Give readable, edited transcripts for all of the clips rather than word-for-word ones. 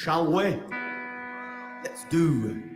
shall we? Let's do.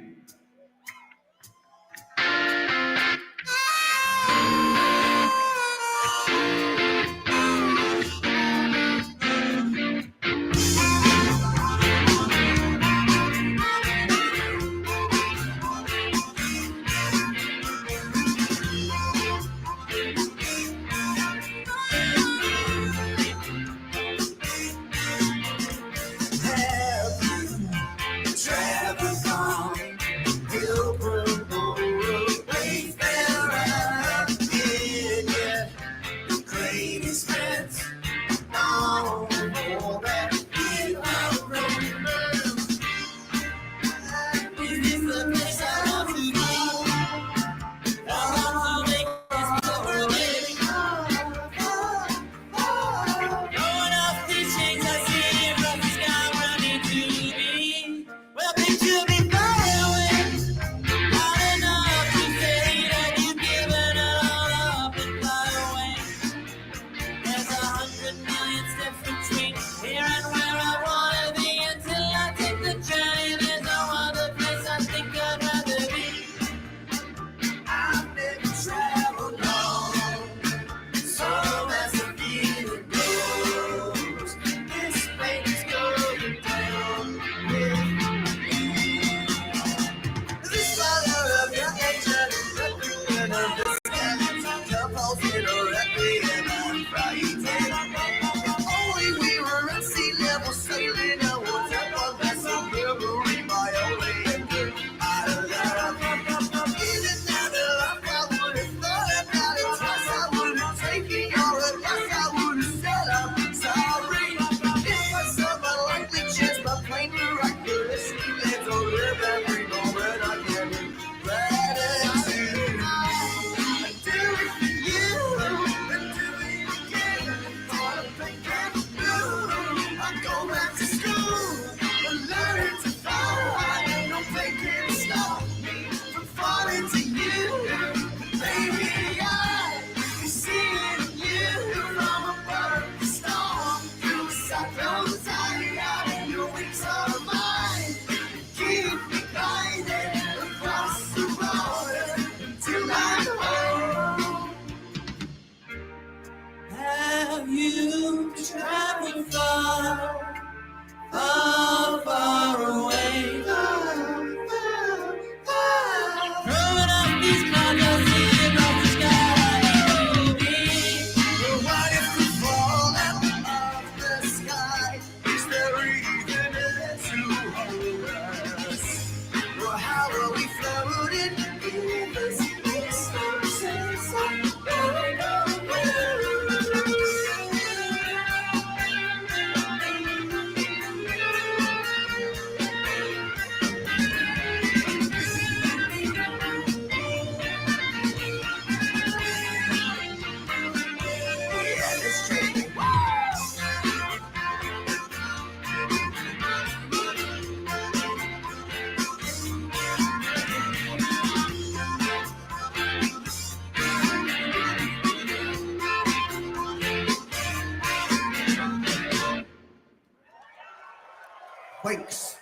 Thanks.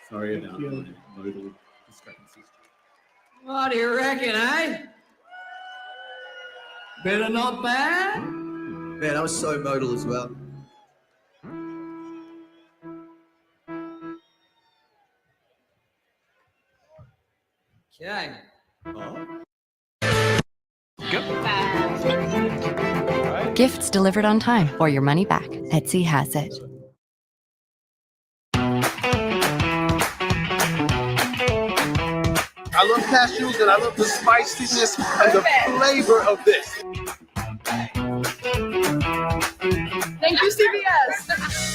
Sorry about my modal discrepancies. What do you reckon, eh? Better not bad? Man, I was so modal as well. Okay. Gifts delivered on time or your money back. Etsy has it. I love cashews and I love the spiciness and the flavor of this. Thank you, CBS.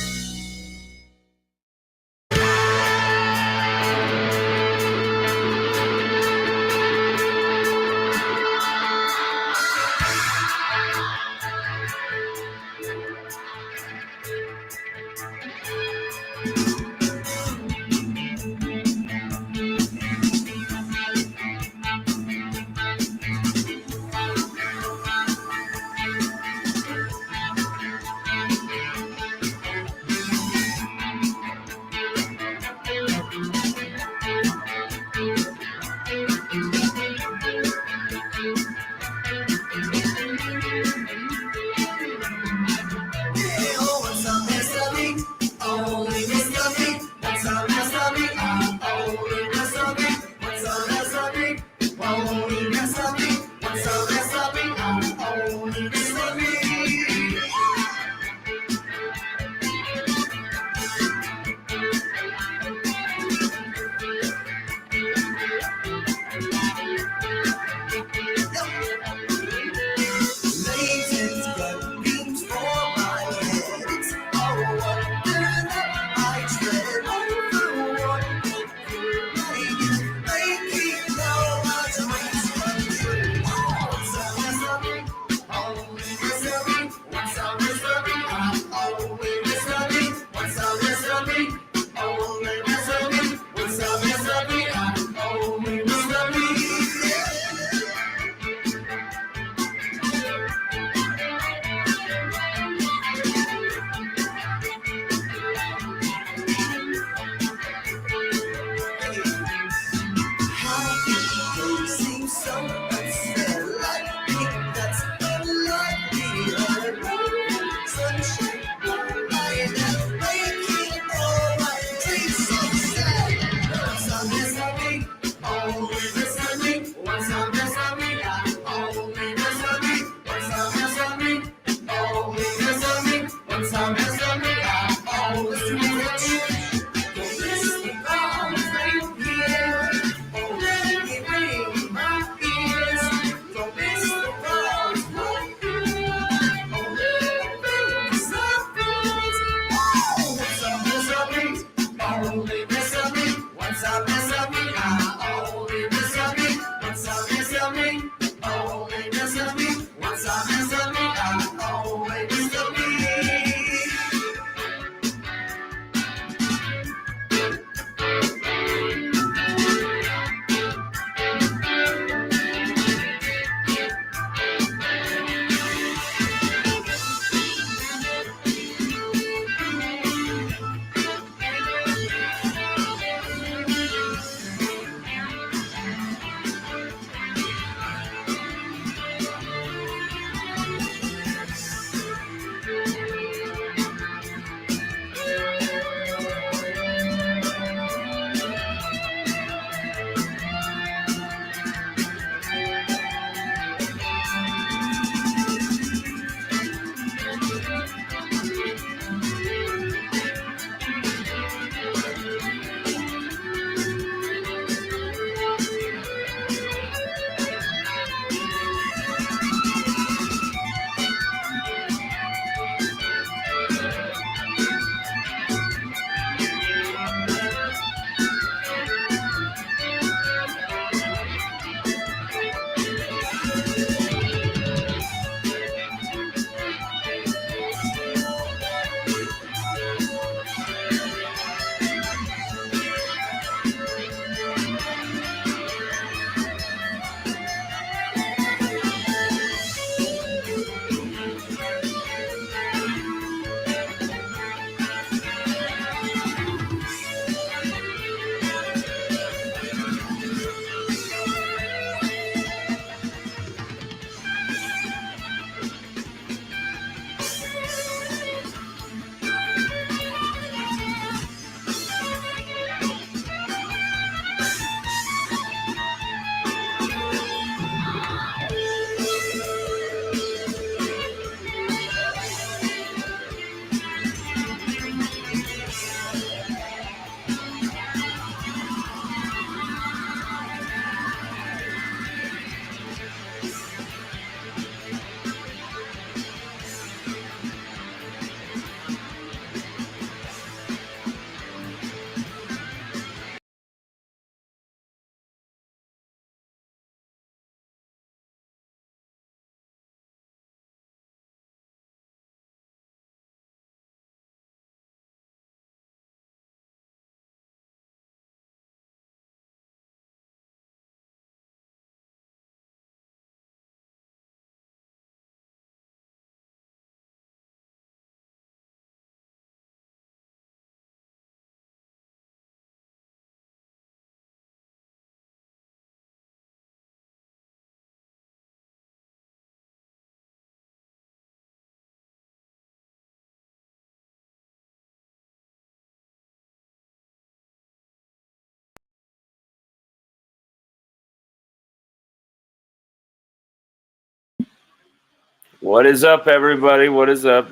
What is up, everybody? What is up?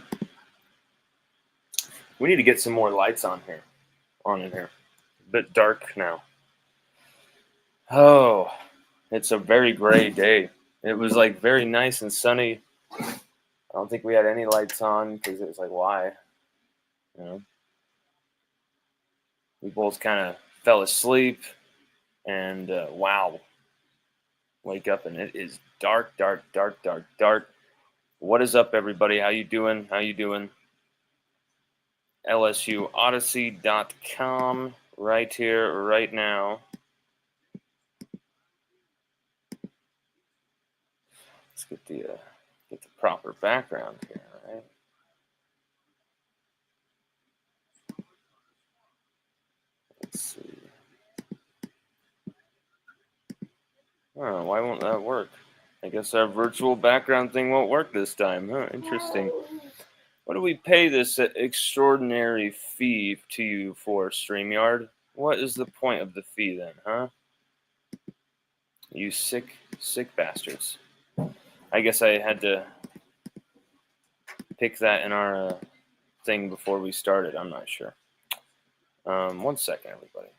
We need to get some more lights on in here. A bit dark now. Oh, it's a very gray day. It was like very nice and sunny. I don't think we had any lights on because it was like, why? You know, we both kind of fell asleep, and wow, wake up and it is dark. What is up, everybody? How you doing? LSUODYSSEY.com right here, right now. Let's get the proper background here, right? Let's see. Oh, why won't that work? I guess our virtual background thing won't work this time. Huh, interesting. What do we pay this extraordinary fee to you for, StreamYard? What is the point of the fee then, huh? You sick bastards. I guess I had to pick that in our thing before we started. I'm not sure. 1 second, everybody.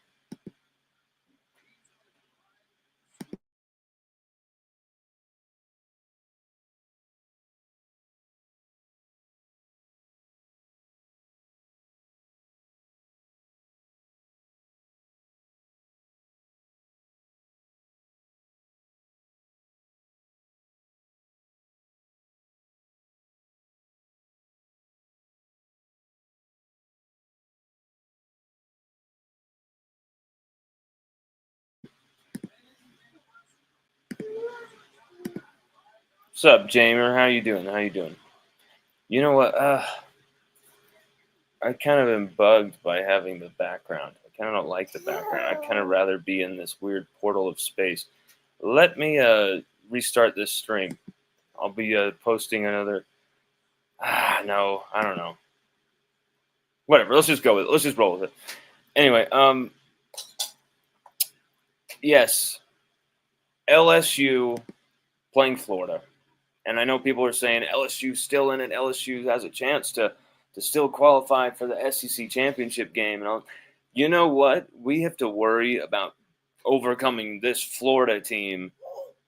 What's up, Jamer? How you doing? You know what? I kind of am bugged by having the background. I kind of don't like the background. I'd kind of rather be in this weird portal of space. Let me restart this stream. I'll be posting another. No, I don't know. Whatever. Let's just go with it. Let's just roll with it. Anyway, yes, LSU playing Florida. And I know people are saying LSU's still in it. LSU has a chance to still qualify for the SEC championship game. And you know what? We have to worry about overcoming this Florida team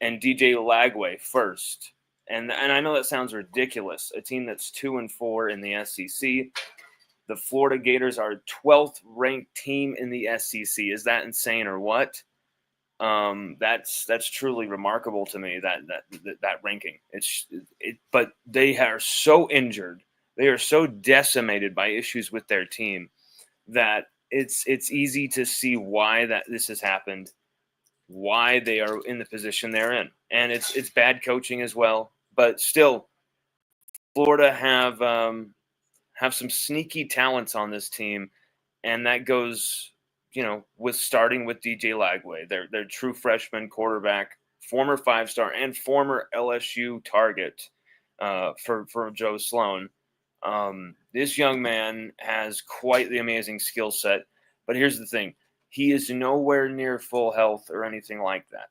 and DJ Lagway first. And I know that sounds ridiculous. A team that's 2-4 in the SEC. The Florida Gators are 12th ranked team in the SEC. Is that insane or what? That's truly remarkable to me, that ranking. But they are so injured. They are so decimated by issues with their team that it's easy to see why that this has happened, why they are in the position they're in. And it's bad coaching as well. But still, Florida have some sneaky talents on this team, and that goes, with starting with DJ Lagway, their true freshman quarterback, former 5-star and former LSU target for Joe Sloan. This young man has quite the amazing skill set, but here's the thing. He is nowhere near full health or anything like that.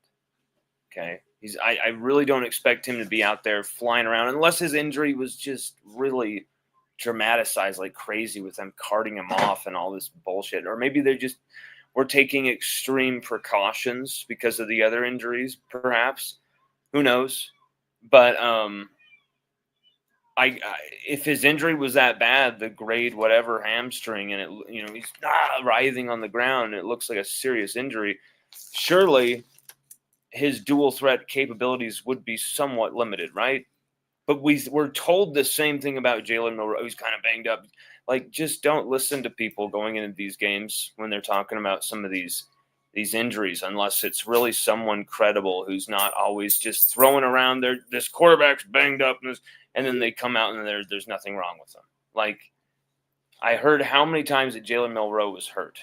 Okay. I really don't expect him to be out there flying around unless his injury was just really dramatized like crazy with them carting him off and all this bullshit. Or maybe they just were taking extreme precautions because of the other injuries, perhaps. Who knows? But if his injury was that bad, the grade whatever hamstring, and it, he's writhing on the ground, it looks like a serious injury. Surely his dual threat capabilities would be somewhat limited, right? But we're told the same thing about Jalen Milroe. He's kind of banged up. Like, just don't listen to people going into these games when they're talking about some of these injuries, unless it's really someone credible who's not always just throwing around this quarterback's banged up, and then they come out and there's nothing wrong with them. Like, I heard how many times that Jalen Milroe was hurt.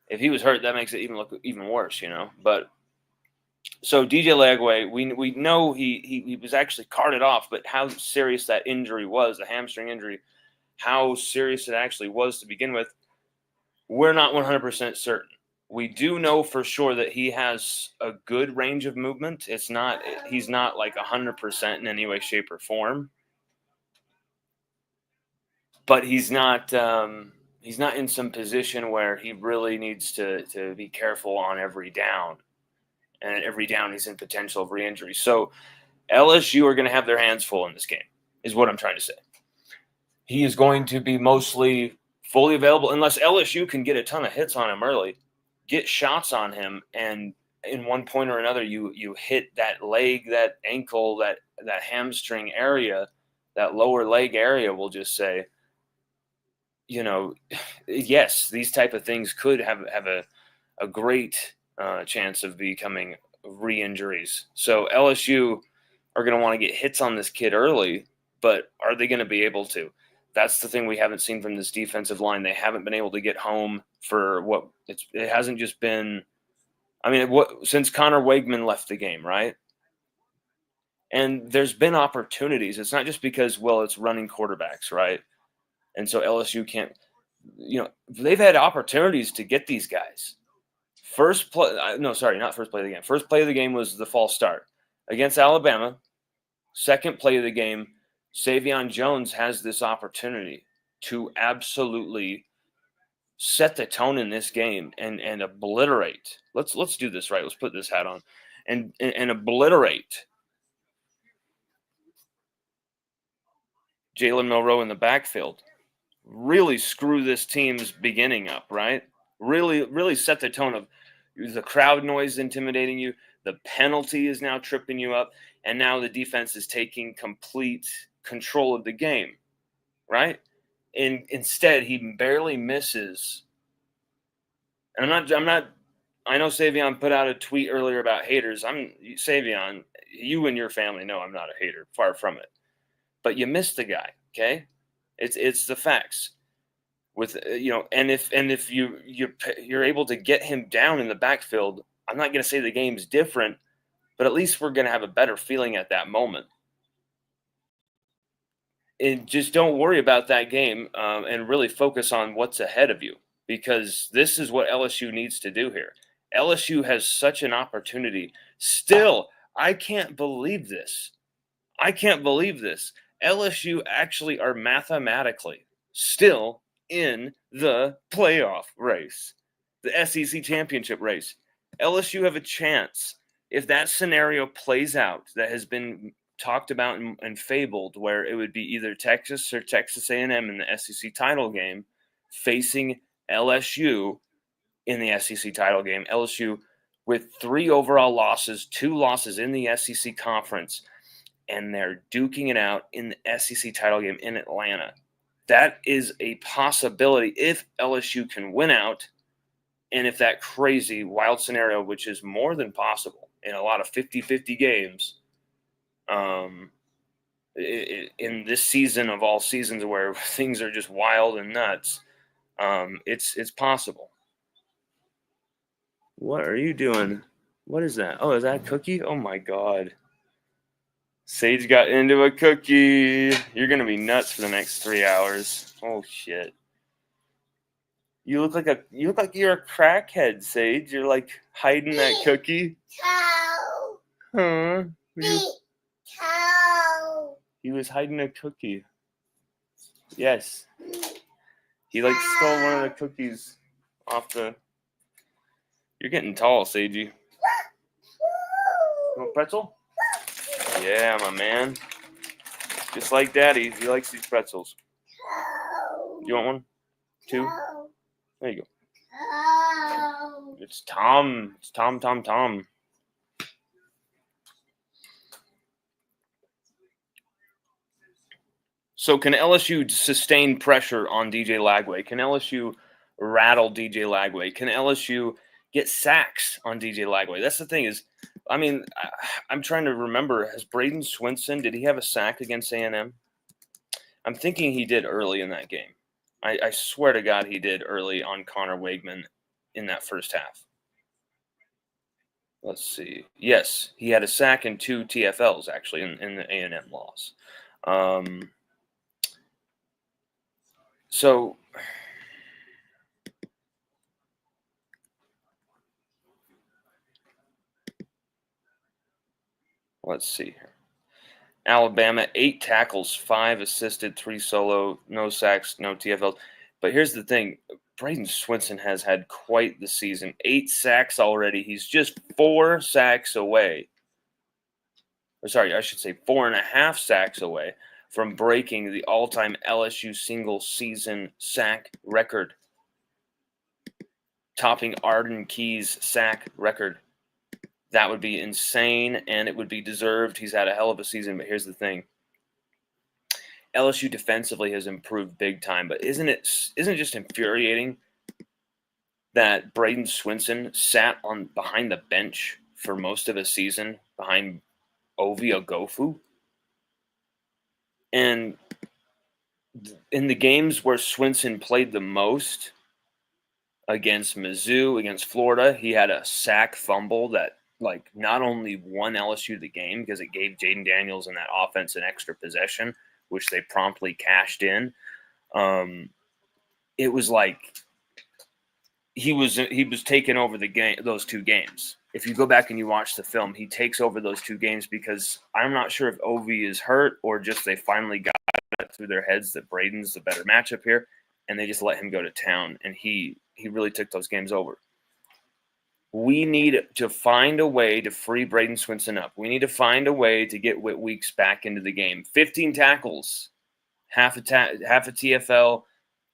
If he was hurt, that makes it look even worse, But so DJ Lagway, we know he was actually carted off, but how serious that injury was, the hamstring injury, how serious it actually was to begin with, we're not 100% certain. We do know for sure that he has a good range of movement. He's not like 100% in any way, shape, or form. But he's not in some position where he really needs to be careful on every down. And at every down he's in potential of re-injury. So LSU are going to have their hands full in this game, is what I'm trying to say. He is going to be mostly fully available unless LSU can get a ton of hits on him early, get shots on him, and in one point or another you hit that leg, that ankle, that hamstring area, that lower leg area, we'll just say. Yes, these type of things could have a great chance of becoming re-injuries. So LSU are going to want to get hits on this kid early, but are they going to be able to? That's the thing we haven't seen from this defensive line. They haven't been able to get home for it hasn't just been, since Connor Wegman left the game, right? And there's been opportunities. It's not just because, it's running quarterbacks, right? And so LSU can't, they've had opportunities to get these guys. First play of the game was the false start against Alabama. Second play of the game, Savion Jones has this opportunity to absolutely set the tone in this game and obliterate. Let's do this right. Let's put this hat on and obliterate Jalen Milroe in the backfield. Really screw this team's beginning up, right? Really set the tone of the crowd noise intimidating you. The penalty is now tripping you up. And now the defense is taking complete control of the game, right? And instead, he barely misses. And I'm not, I know Savion put out a tweet earlier about haters. Savion, you and your family know I'm not a hater, far from it. But you missed the guy, okay? It's the facts. And if you're able to get him down in the backfield, I'm not going to say the game's different, but at least we're going to have a better feeling at that moment. And just don't worry about that game and really focus on what's ahead of you, because this is what LSU needs to do here. LSU has such an opportunity. Still, I can't believe this. LSU actually are mathematically still in the playoff race, the SEC championship race. LSU have a chance. If that scenario plays out that has been talked about and fabled, where it would be either Texas or Texas A&M in the SEC title game facing LSU in the SEC title game, LSU with 3 overall losses, 2 losses in the SEC conference, and they're duking it out in the SEC title game in Atlanta. That is a possibility if LSU can win out, and if that crazy wild scenario, which is more than possible in a lot of 50-50 games, in this season of all seasons where things are just wild and nuts, it's possible. What are you doing? What is that? Oh, is that a cookie? Oh my God. Sage got into a cookie. You're going to be nuts for the next 3 hours. Oh shit. You look like you're a crackhead, Sage. You're like hiding that cookie. Huh? He was hiding a cookie. Yes. He stole one of the cookies off the. You're getting tall, Sagey. You want pretzel? Yeah, my man. Just like Daddy, he likes these pretzels. You want one? 2? There you go. It's Tom. It's Tom. So can LSU sustain pressure on DJ Lagway? Can LSU rattle DJ Lagway? Can LSU get sacks on DJ Lagway? That's the thing is, I'm trying to remember, has Braden Swinson, did he have a sack against A&M? I'm thinking he did early in that game. I swear to God he did early on Connor Wegman in that first half. Let's see. Yes, he had a sack and 2 TFLs, actually, in the A&M loss. So let's see here. Alabama, 8 tackles, 5 assisted, 3 solo, no sacks, no TFLs. But here's the thing. Braden Swinson has had quite the season. 8 sacks already. He's just 4 sacks away. Or sorry, I should say 4.5 sacks away from breaking the all-time LSU single-season sack record, topping Arden Key's sack record. That would be insane, and it would be deserved. He's had a hell of a season, but here's the thing. LSU defensively has improved big time, but isn't it just infuriating that Braden Swinson sat behind the bench for most of a season behind Ovie Oghoufo? And in the games where Swinson played the most, against Mizzou, against Florida, he had a sack fumble that not only won LSU the game because it gave Jaden Daniels and that offense an extra possession, which they promptly cashed in. It was like he was taking over the game, those 2 games. If you go back and you watch the film, he takes over those 2 games because I'm not sure if Ovie is hurt or just they finally got it through their heads that Braden's the better matchup here, and they just let him go to town, and he really took those games over. We need to find a way to free Braden Swinson up. We need to find a way to get Whit Weeks back into the game. 15 tackles, half a TFL,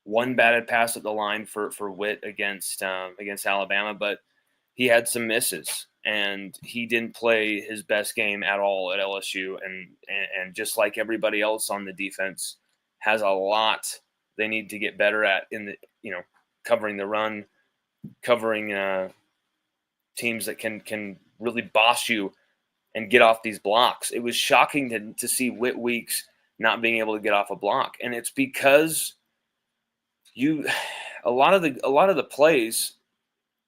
1 batted pass at the line for Whit against Alabama, but he had some misses, and he didn't play his best game at all at LSU. And just like everybody else on the defense, has a lot they need to get better at in the covering the run, covering teams that can really boss you and get off these blocks. It was shocking to see Whit Weeks not being able to get off a block, and it's because a lot of the plays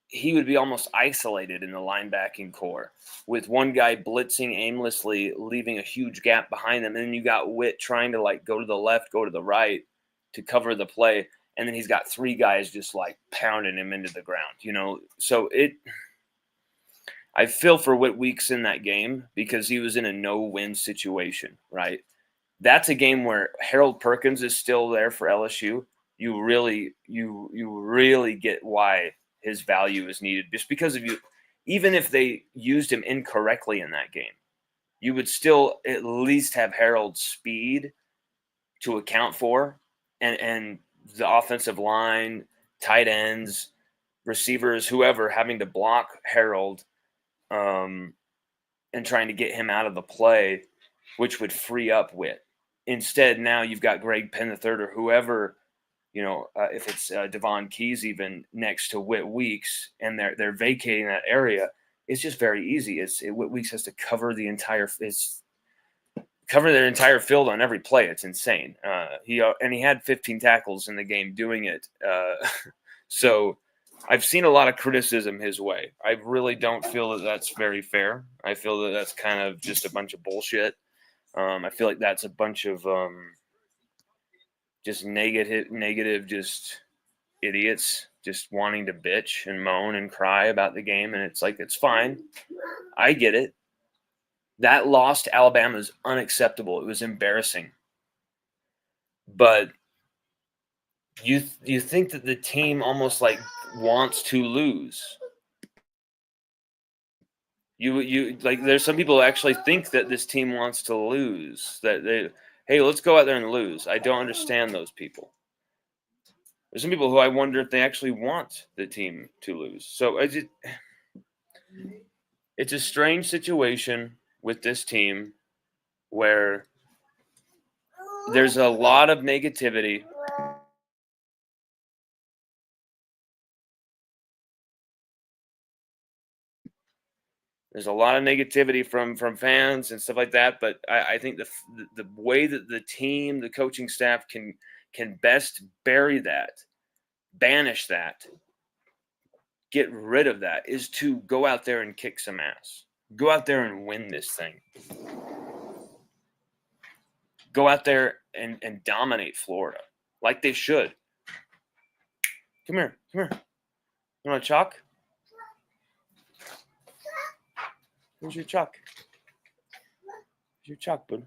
he would be almost isolated in the linebacking core with one guy blitzing aimlessly, leaving a huge gap behind them, and then you got Whit trying to go to the left, go to the right to cover the play, and then he's got 3 guys just pounding him into the ground. So I feel for Whit Weeks in that game because he was in a no-win situation, right? That's a game where Harold Perkins is still there for LSU. You really get why his value is needed just because of you. Even if they used him incorrectly in that game, you would still at least have Harold's speed to account for, and the offensive line, tight ends, receivers, whoever having to block Harold and trying to get him out of the play, which would free up Whit. Instead, now you've got Greg Penn III or whoever, if it's Devon Keys even next to Whit Weeks, and they're vacating that area. It's just very easy. Whit Weeks has to cover their entire field on every play. It's insane. He had 15 tackles in the game doing it. So I've seen a lot of criticism his way. I really don't feel that that's very fair. I feel that that's kind of just a bunch of bullshit. I feel like that's a bunch of just negative, just idiots, just wanting to bitch and moan and cry about the game. And it's fine. I get it. That loss to Alabama is unacceptable. It was embarrassing. But you think that the team almost wants to lose. There's some people who actually think that this team wants to lose. Hey, let's go out there and lose. I don't understand those people. There's some people who I wonder if they actually want the team to lose. So it's a strange situation with this team where there's a lot of negativity. There's a lot of negativity from fans and stuff like that, but I think the way that the team, the coaching staff can best bury that, banish that, get rid of that is to go out there and kick some ass. Go out there and win this thing. Go out there and dominate Florida like they should. Come here. You want a chalk? Where's your chalk? your chalk, bud.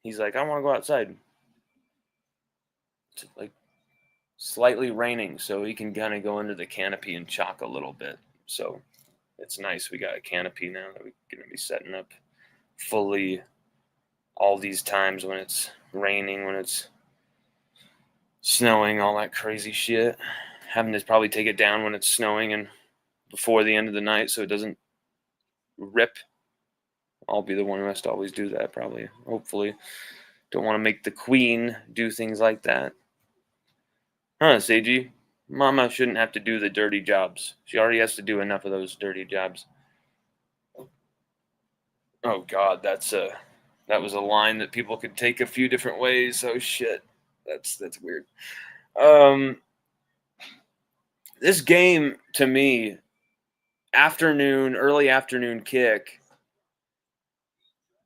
He's like, I want to go outside. It's like slightly raining, so he can kind of go under the canopy and chalk a little bit. So it's nice. We got a canopy now that we're going to be setting up fully all these times when it's raining, when it's snowing, all that crazy shit. Having to probably take it down when it's snowing and before the end of the night so it doesn't rip. I'll be the one who has to always do that, probably. Hopefully. Don't want to make the queen do things like that. Huh, Seiji? Mama shouldn't have to do the dirty jobs. She already has to do enough of those dirty jobs. Oh, God, that was a line that people could take a few different ways. Oh, shit. That's weird. This game, to me, early afternoon kick,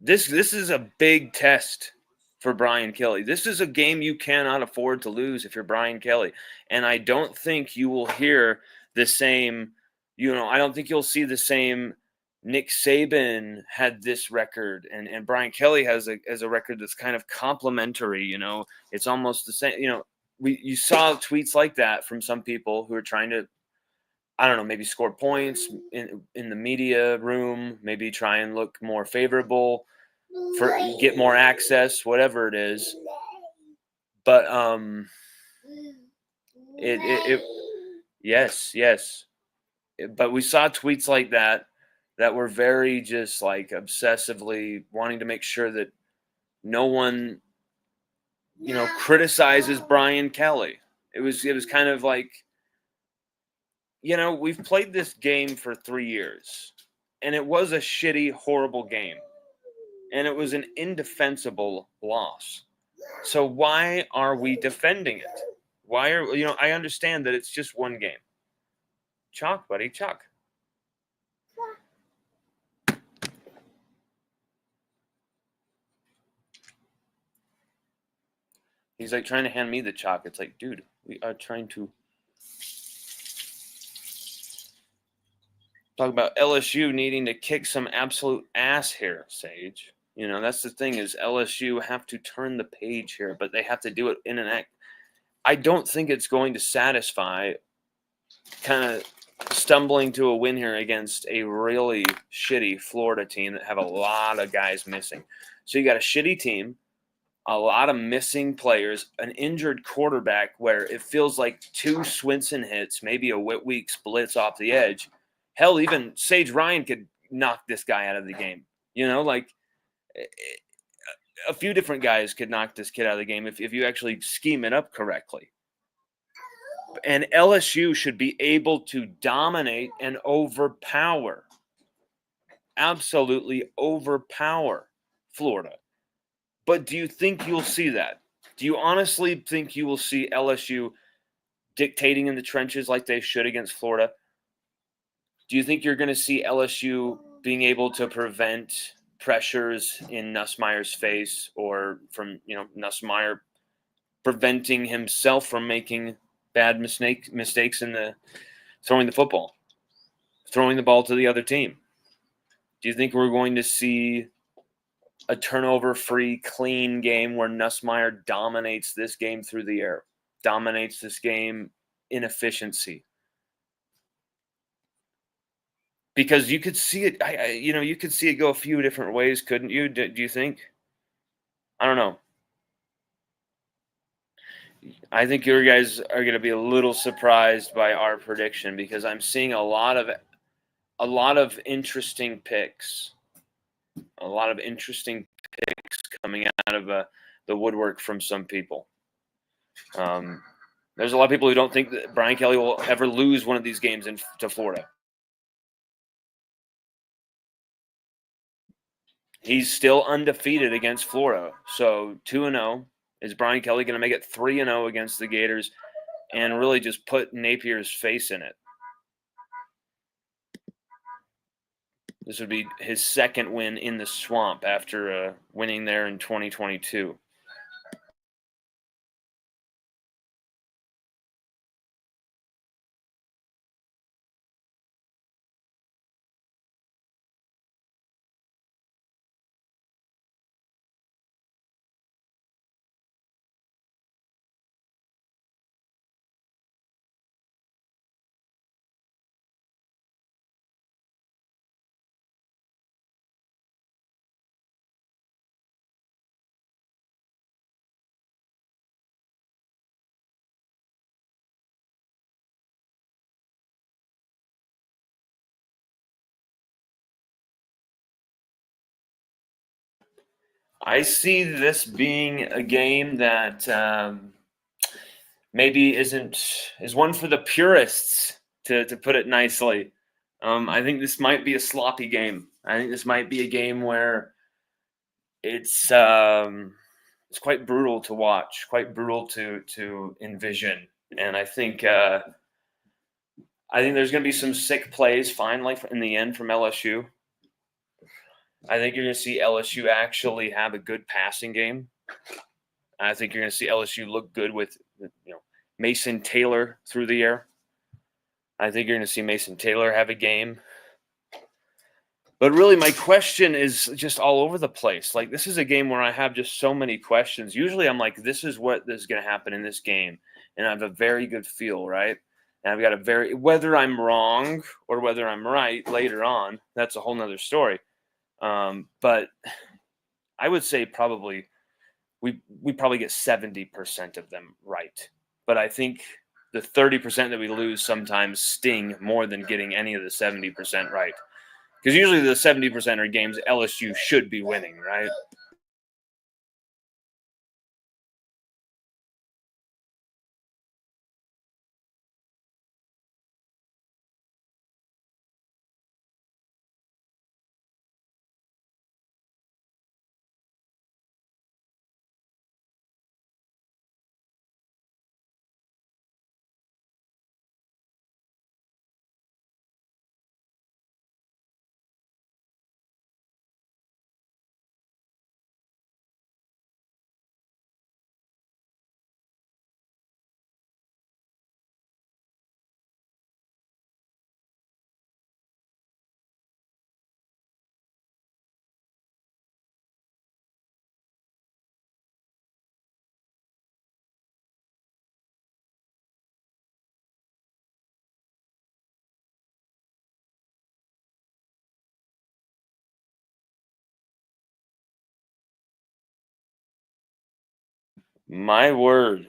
this is a big test for Brian Kelly. This is a game you cannot afford to lose if you're Brian Kelly. And I don't think you will hear the same, I don't think you'll see the same Nick Saban had this record and Brian Kelly has a record that's kind of complementary, It's almost the same, you saw tweets like that from some people who are trying to, I don't know, maybe score points in the media room, maybe try and look more favorable, get more access, whatever it is. But yes. But we saw tweets like that were very just like obsessively wanting to make sure that no one, criticizes Brian Kelly. It was kind of like, we've played this game for 3 years, and it was a shitty, horrible game. And it was an indefensible loss. So why are we defending it? I understand that it's just one game. Chalk, buddy, chalk. He's like trying to hand me the chalk. It's like, dude, we are trying to talk about LSU needing to kick some absolute ass here, Sage. That's the thing is LSU have to turn the page here, but they have to do it in an act. I don't think it's going to satisfy kind of stumbling to a win here against a really shitty Florida team that have a lot of guys missing. So you got a shitty team, a lot of missing players, an injured quarterback where it feels like 2 Swinson hits, maybe a Whitweek splits off the edge. Hell, even Sage Ryan could knock this guy out of the game. A few different guys could knock this kid out of the game if you actually scheme it up correctly. And LSU should be able to dominate and overpower, absolutely overpower Florida. But do you think you'll see that? Do you honestly think you will see LSU dictating in the trenches like they should against Florida? Do you think you're going to see LSU being able to prevent pressures in Nussmeier's face or from, Nussmeier preventing himself from making bad mistakes in throwing the football, throwing the ball to the other team? Do you think we're going to see a turnover-free, clean game where Nussmeier dominates this game through the air, dominates this game in efficiency? Because you could see it, you could see it go a few different ways, couldn't you? Do you think? I don't know. I think you guys are going to be a little surprised by our prediction because I'm seeing a lot of interesting picks. A lot of interesting picks coming out of the woodwork from some people. There's a lot of people who don't think that Brian Kelly will ever lose one of these games to Florida. He's still undefeated against Florida. So 2-0. Is Brian Kelly going to make it 3-0 against the Gators and really just put Napier's face in it? This would be his second win in the swamp after winning there in 2022. I see this being a game that maybe is one for the purists, to put it nicely. I think this might be a sloppy game. I think this might be a game where it's quite brutal to watch, quite brutal to envision, and I think there's going to be some sick plays finally in the end from LSU. I think you're going to see LSU actually have a good passing game. I think you're going to see LSU look good with Mason Taylor through the air. I think you're going to see Mason Taylor have a game. But really, my question is just all over the place. Like, this is a game where I have just so many questions. Usually I'm like, this is what is going to happen in this game. And I have a very good feel, right? And I've got whether I'm wrong or whether I'm right later on, that's a whole nother story. But I would say probably we probably get 70% of them right. But I think the 30% that we lose sometimes sting more than getting any of the 70% right. Because usually the 70% are games LSU should be winning, right? My word.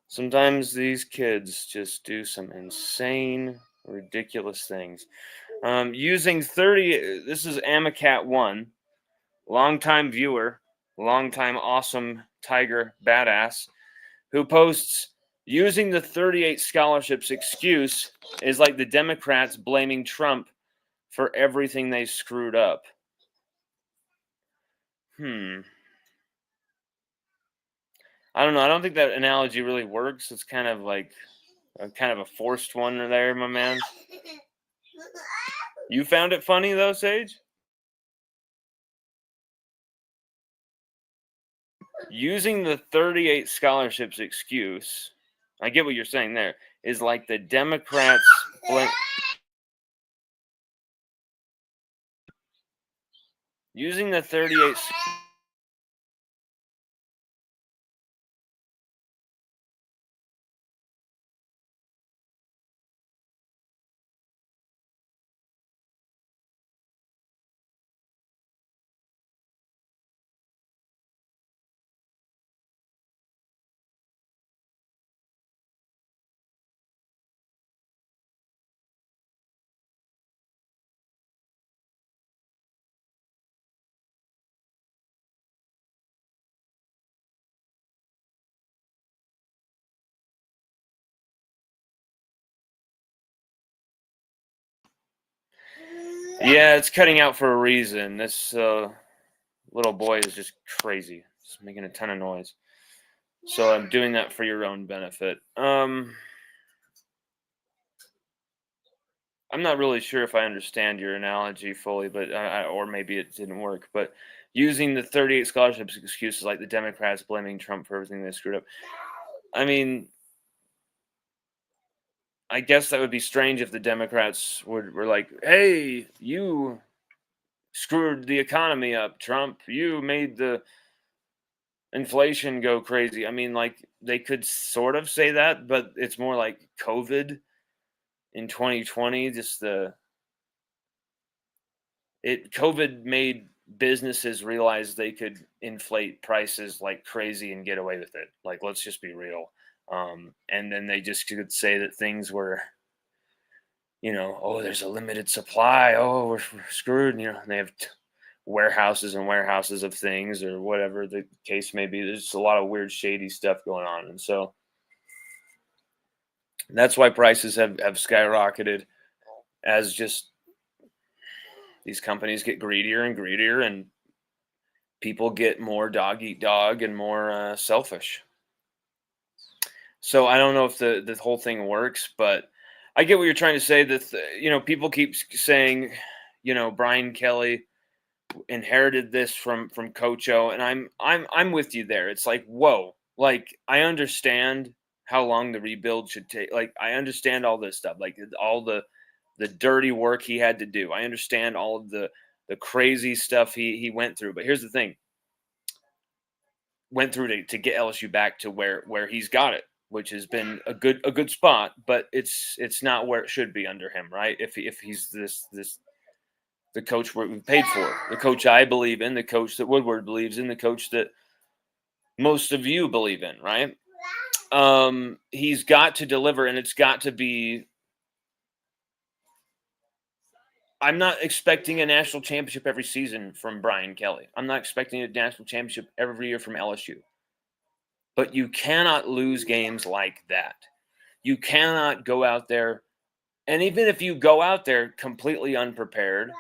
Sometimes these kids just do some insane, ridiculous things. Using 30, this is Amacat1, longtime viewer, longtime awesome Tiger badass, who posts, using the 38 scholarships excuse is like the Democrats blaming Trump for everything they screwed up. I don't know. I don't think that analogy really works. It's kind of like a forced one there, my man. You found it funny though, Sage? Using the 38 scholarships excuse, I get what you're saying there, is like the Democrats using the 38 Yeah, it's cutting out for a reason. This little boy is just crazy. Just making a ton of noise. So I'm doing that for your own benefit. I'm not really sure if I understand your analogy fully, but or maybe it didn't work. But using the 38 scholarships excuses like the Democrats blaming Trump for everything they screwed up. I mean, I guess that would be strange if the Democrats were like, hey, you screwed the economy up, Trump. You made the inflation go crazy. I mean, like, they could sort of say that, but it's more like COVID in 2020. COVID made businesses realize they could inflate prices like crazy and get away with it. Like, let's just be real. And then they just could say that things were, oh, there's a limited supply. Oh, we're screwed. They have warehouses and warehouses of things or whatever the case may be. There's just a lot of weird, shady stuff going on. And so that's why prices have skyrocketed as just these companies get greedier and greedier, and people get more dog eat dog and more selfish. So I don't know if the whole thing works, but I get what you're trying to say. That people keep saying, Brian Kelly inherited this from Coach O, and I'm with you there. It's like, whoa, like I understand how long the rebuild should take. Like I understand all this stuff, like all the dirty work he had to do. I understand all of the crazy stuff he went through. But here's the thing: went through to get LSU back to where he's got it, which has been a good spot. But it's not where it should be under him, right? If he's this the coach we paid for, the coach I believe in, the coach that Woodward believes in, the coach that most of you believe in, right? He's got to deliver, and it's got to be. I'm not expecting a national championship every season from Brian Kelly. I'm not expecting a national championship every year from LSU. But you cannot lose games like that. You cannot go out there, and even if you go out there completely unprepared,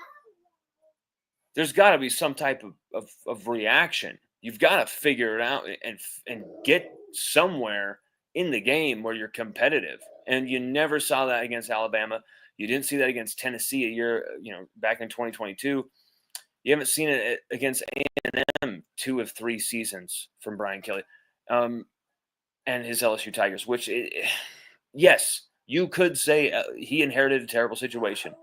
there's got to be some type of reaction. You've got to figure it out and get somewhere in the game where you're competitive. And you never saw that against Alabama. You didn't see that against Tennessee a year, back in 2022. You haven't seen it against A&M 2 of 3 seasons from Brian Kelly and his LSU Tigers, which, yes, you could say he inherited a terrible situation.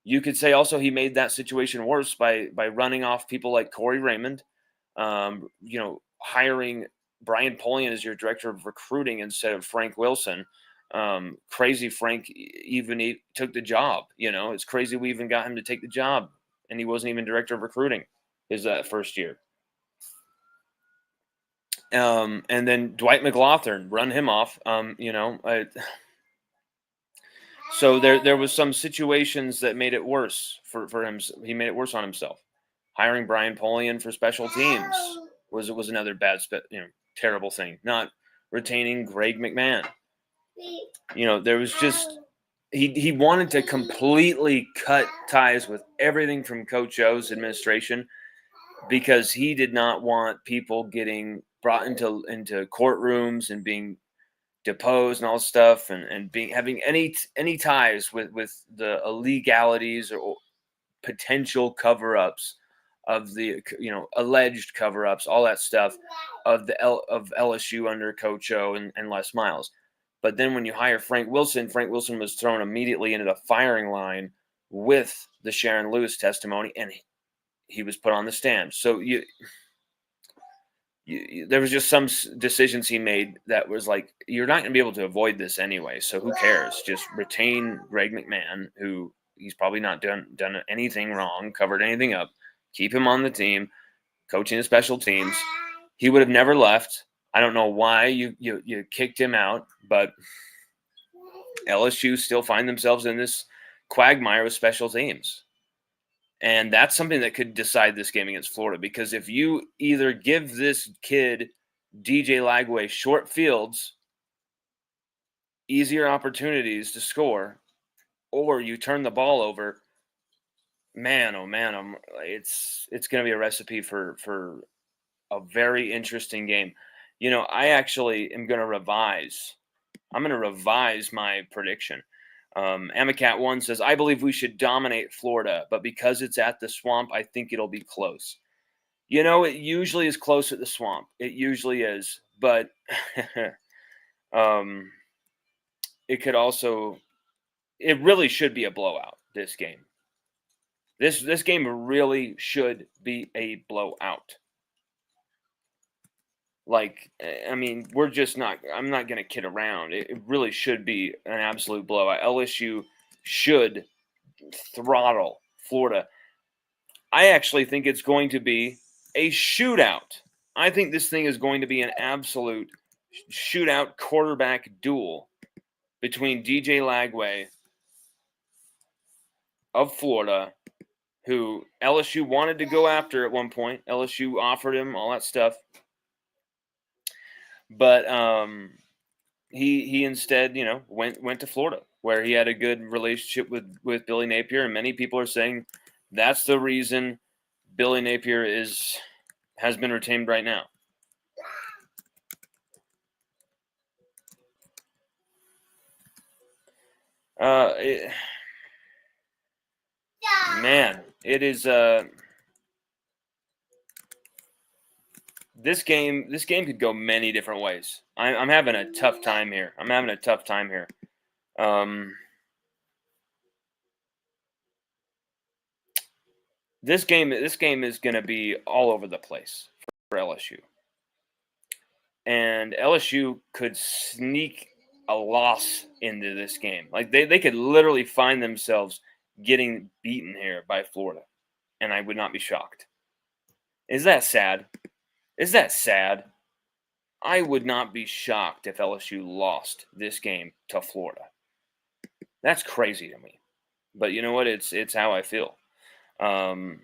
You could say also he made that situation worse by running off people like Corey Raymond, hiring Brian Polian as your director of recruiting instead of Frank Wilson. Crazy Frank even took the job. It's crazy we even got him to take the job, and he wasn't even director of recruiting his first year. And then Dwight McLaughlin, run him off. So there was some situations that made it worse for him. He made it worse on himself. Hiring Brian Polian for special teams was another terrible thing. Not retaining Greg McMahon. There was just he wanted to completely cut ties with everything from Coach O's administration because he did not want people getting brought into courtrooms and being deposed and all this stuff and having any ties with the illegalities or potential cover-ups of the alleged cover-ups, all that stuff of LSU under Coach O and Les Miles. But then when you hire Frank Wilson was thrown immediately into the firing line with the Sharon Lewis testimony, and he was put on the stand. So there was just some decisions he made that was like, you're not going to be able to avoid this anyway. So who cares? Just retain Greg McMahon, who he's probably not done anything wrong, covered anything up. Keep him on the team, coaching the special teams. He would have never left. I don't know why you kicked him out, but LSU still find themselves in this quagmire with special teams. And that's something that could decide this game against Florida, because if you either give this kid, DJ Lagway, short fields, easier opportunities to score, or you turn the ball over, man, oh man, it's going to be a recipe for a very interesting game. I actually am going to revise. I'm going to revise my prediction. Amacat1 says, I believe we should dominate Florida, but because it's at the Swamp, I think it'll be close. It usually is close at the Swamp. It usually is. But it really should be a blowout, this game. This game really should be a blowout. I'm not going to kid around. It really should be an absolute blowout. LSU should throttle Florida. I actually think it's going to be a shootout. I think this thing is going to be an absolute shootout quarterback duel between DJ Lagway of Florida who LSU wanted to go after at one point. LSU offered him all that stuff. But he instead, went to Florida, where he had a good relationship with Billy Napier, and many people are saying that's the reason Billy Napier has been retained right now. It is this game could go many different ways. I'm having a tough time here. This game is going to be all over the place for LSU. And LSU could sneak a loss into this game. Like they could literally find themselves getting beaten here by Florida, and I would not be shocked. Is that sad? I would not be shocked if LSU lost this game to Florida. That's crazy to me. But you know what? It's how I feel. I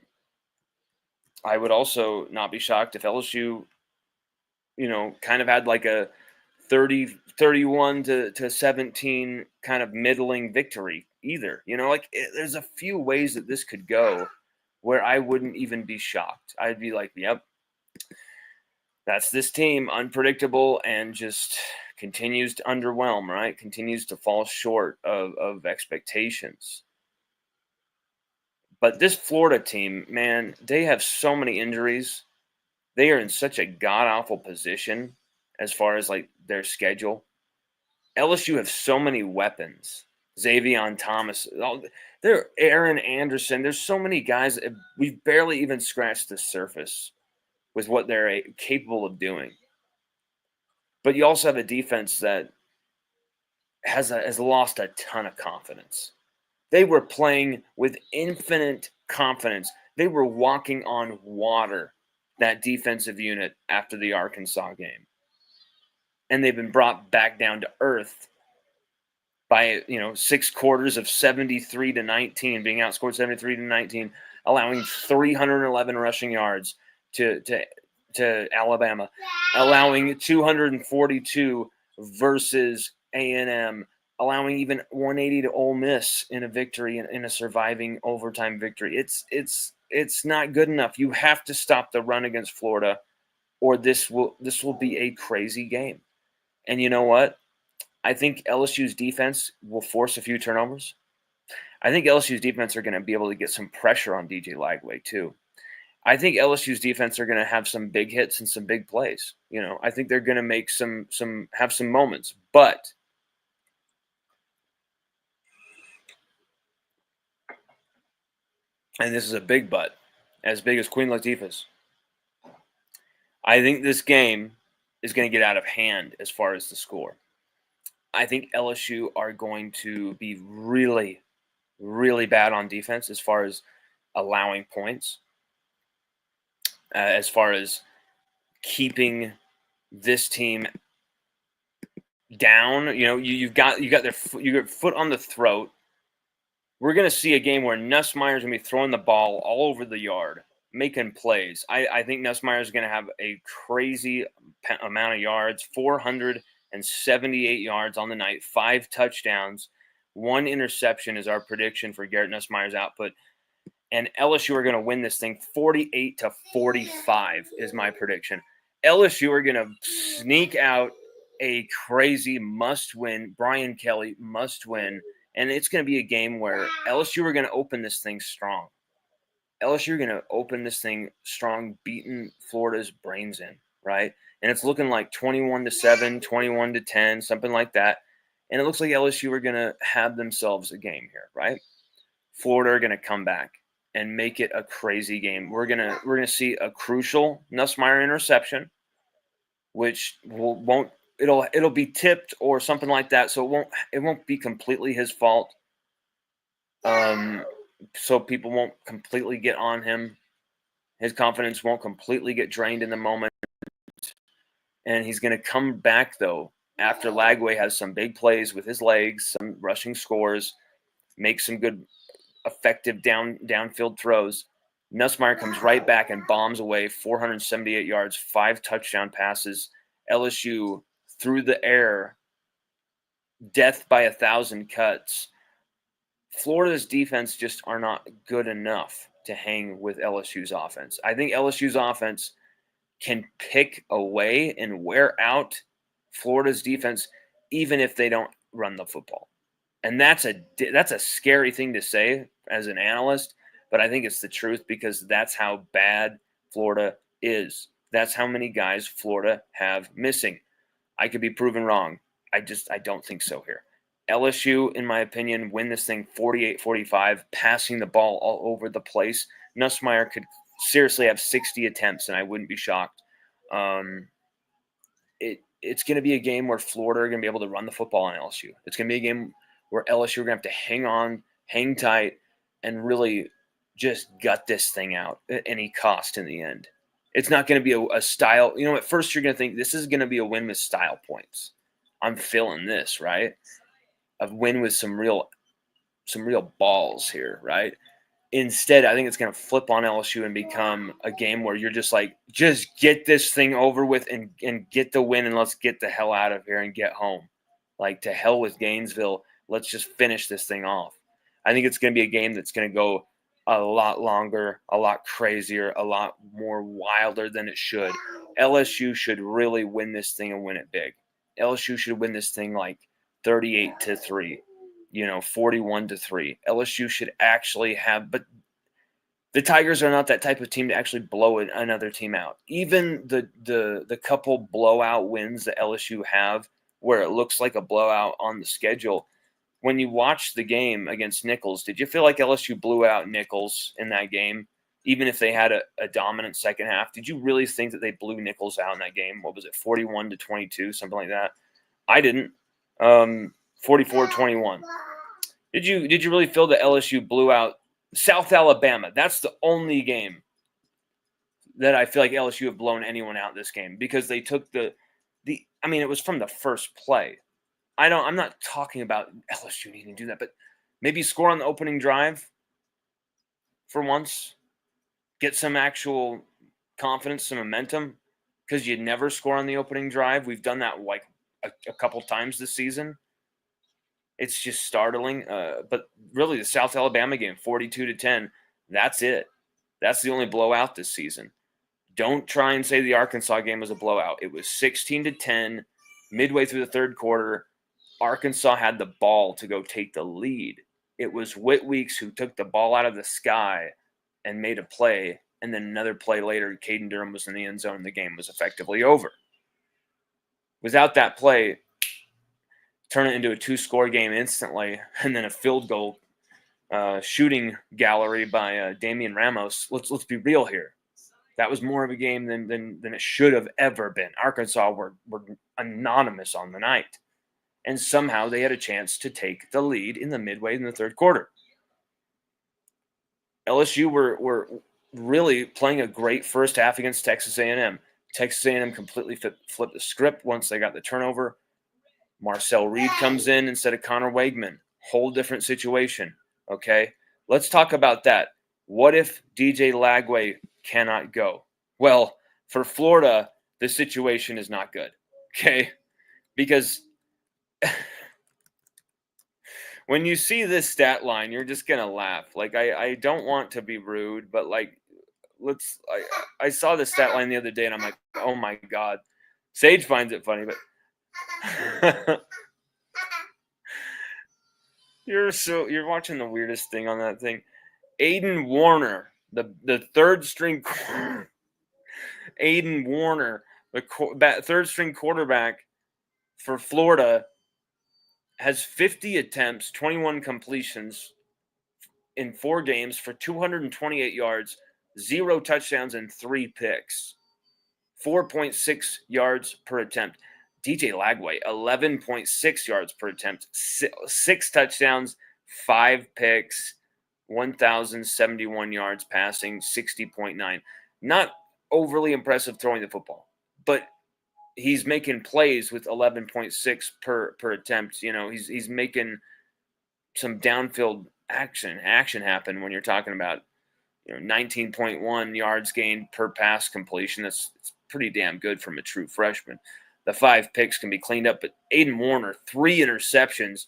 would also not be shocked if LSU, kind of had like a 31 to 17 kind of middling victory either. There's a few ways that this could go where I wouldn't even be shocked. I'd be like, yep, that's this team, unpredictable and just continues to underwhelm, right? Continues to fall short of expectations. But this Florida team, man, they have so many injuries. They are in such a god-awful position as far as like their schedule. LSU have so many weapons. Xavier Thomas, there, Aaron Anderson. There's so many guys. We've barely even scratched the surface with what they're capable of doing. But you also have a defense that has lost a ton of confidence. They were playing with infinite confidence. They were walking on water, that defensive unit, after the Arkansas game. And they've been brought back down to earth by, 6 quarters of 73-19, being outscored 73-19, allowing 311 rushing yards to Alabama, allowing 242 versus A&M, allowing even 180 to Ole Miss in a victory, in a surviving overtime victory. It's not good enough. You have to stop the run against Florida, or this will be a crazy game. And you know what? I think LSU's defense will force a few turnovers. I think LSU's defense are going to be able to get some pressure on DJ Lagway too. I think LSU's defense are going to have some big hits and some big plays. I think they're going to make have some moments, but and this is a big but, as big as Queen Latifah's, I think this game is going to get out of hand as far as the score. I think LSU are going to be really, really bad on defense as far as allowing points, as far as keeping this team down. You've got your foot on the throat. We're going to see a game where Nussmeier's going to be throwing the ball all over the yard, making plays. I think Nussmeier's going to have a crazy amount of yards, 478 yards on the night, 5 touchdowns, 1 interception is our prediction for Garrett Nussmeier's output. And LSU are going to win this thing 48-45 is my prediction. LSU are going to sneak out a crazy must-win. Brian Kelly must-win. And it's going to be a game where LSU are going to open this thing strong. LSU are going to open this thing strong, beating Florida's brains in, right? And it's looking like 21-7, 21-10, something like that. And it looks like LSU are going to have themselves a game here, right? Florida are going to come back and make it a crazy game. We're gonna see a crucial Nussmeier interception, which it'll be tipped or something like that, so it won't be completely his fault. So people won't completely get on him. His confidence won't completely get drained in the moment, and he's gonna come back though after Lagway has some big plays with his legs, some rushing scores, make some good effective downfield throws. Nussmeier comes right back and bombs away 478 yards, 5 touchdown passes. LSU through the air, death by 1,000 cuts. Florida's defense just are not good enough to hang with LSU's offense. I think LSU's offense can pick away and wear out Florida's defense even if they don't run the football. And that's a scary thing to say as an analyst, but I think it's the truth because that's how bad Florida is. That's how many guys Florida have missing. I could be proven wrong. I don't think so here. LSU, in my opinion, win this thing 48-45, passing the ball all over the place. Nussmeier could seriously have 60 attempts, and I wouldn't be shocked. It's going to be a game where Florida are going to be able to run the football on LSU. It's going to be a game where LSU are going to have to hang on, hang tight, and really just gut this thing out at any cost in the end. It's not going to be a style. At first you're going to think this is going to be a win with style points. I'm feeling this, right? A win with some real balls here, right? Instead, I think it's going to flip on LSU and become a game where you're just like, just get this thing over with and get the win and let's get the hell out of here and get home. Like, to hell with Gainesville. Let's just finish this thing off. I think it's going to be a game that's going to go a lot longer, a lot crazier, a lot more wilder than it should. LSU should really win this thing and win it big. LSU should win this thing like 38-3, 41-3. LSU should actually have, but the Tigers are not that type of team to actually blow another team out. Even the couple blowout wins that LSU have, where it looks like a blowout on the schedule, when you watch the game against Nichols, did you feel like LSU blew out Nichols in that game? Even if they had a dominant second half, did you really think that they blew Nichols out in that game? What was it, 41-22, something like that? I didn't. 44-21. Did you really feel that LSU blew out South Alabama? That's the only game that I feel like LSU have blown anyone out this game because they took it was from the first play. I'm not talking about LSU needing to do that, but maybe score on the opening drive for once. Get some actual confidence, some momentum, because you never score on the opening drive. We've done that like a couple times this season. It's just startling. But really, the South Alabama game, 42-10, that's it. That's the only blowout this season. Don't try and say the Arkansas game was a blowout. It was 16-10, midway through the third quarter. Arkansas had the ball to go take the lead. It was Whit Weeks who took the ball out of the sky and made a play, and then another play later, Caden Durham was in the end zone, and the game was effectively over. Without that play, turn it into a 2-score game instantly, and then a field goal shooting gallery by Damian Ramos. Let's be real here. That was more of a game than it should have ever been. Arkansas were anonymous on the night. And somehow they had a chance to take the lead in the midway in the third quarter. LSU were really playing a great first half against Texas A&M. Texas A&M completely flipped the script once they got the turnover. Marcel Reed comes in instead of Connor Wegman. Whole different situation, okay? Let's talk about that. What if DJ Lagway cannot go? Well, for Florida, the situation is not good, okay? Because when you see this stat line, you're just going to laugh. Like, I don't want to be rude, but like, I saw the stat line the other day and I'm like, oh my God. Sage finds it funny, but you're watching the weirdest thing on that thing. Aiden Warner, the third string, Aiden Warner, the third string quarterback for Florida, has 50 attempts, 21 completions in 4 games for 228 yards, 0 touchdowns, and 3 picks. 4.6 yards per attempt. DJ Lagway, 11.6 yards per attempt, 6 touchdowns, 5 picks, 1,071 yards passing, 60.9. Not overly impressive throwing the football, but he's making plays with 11.6 per attempt. He's making some downfield action happen when you're talking about 19.1 yards gained per pass completion. It's pretty damn good from a true freshman. The 5 picks can be cleaned up, but Aiden Warner, 3 interceptions.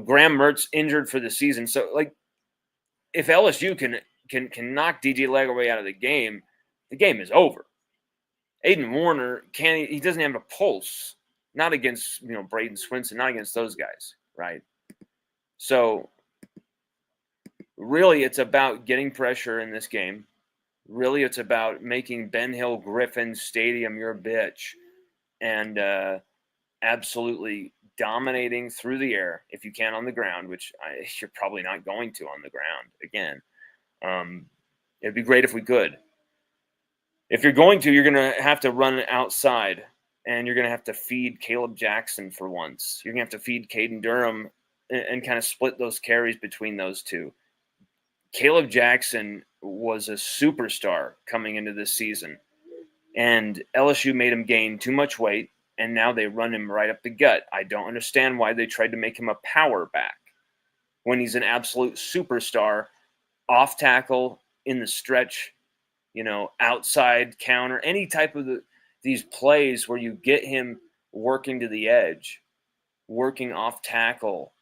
Graham Mertz injured for the season. So, like, if LSU can knock DJ Legaway out of the game is over. Aiden Warner he doesn't have a pulse. Not against Braden Swinson, not against those guys, right? So really, it's about getting pressure in this game. Really, it's about making Ben Hill Griffin Stadium your bitch and absolutely dominating through the air if you can on the ground, which you're probably not going to on the ground again. It'd be great if we could. If you're going to, you're going to have to run outside, and you're going to have to feed Caleb Jackson for once. You're going to have to feed Caden Durham and kind of split those carries between those two. Caleb Jackson was a superstar coming into this season, and LSU made him gain too much weight, and now they run him right up the gut. I don't understand why they tried to make him a power back when he's an absolute superstar, off tackle, in the stretch, outside counter, any type of these plays where you get him working to the edge, working off tackle,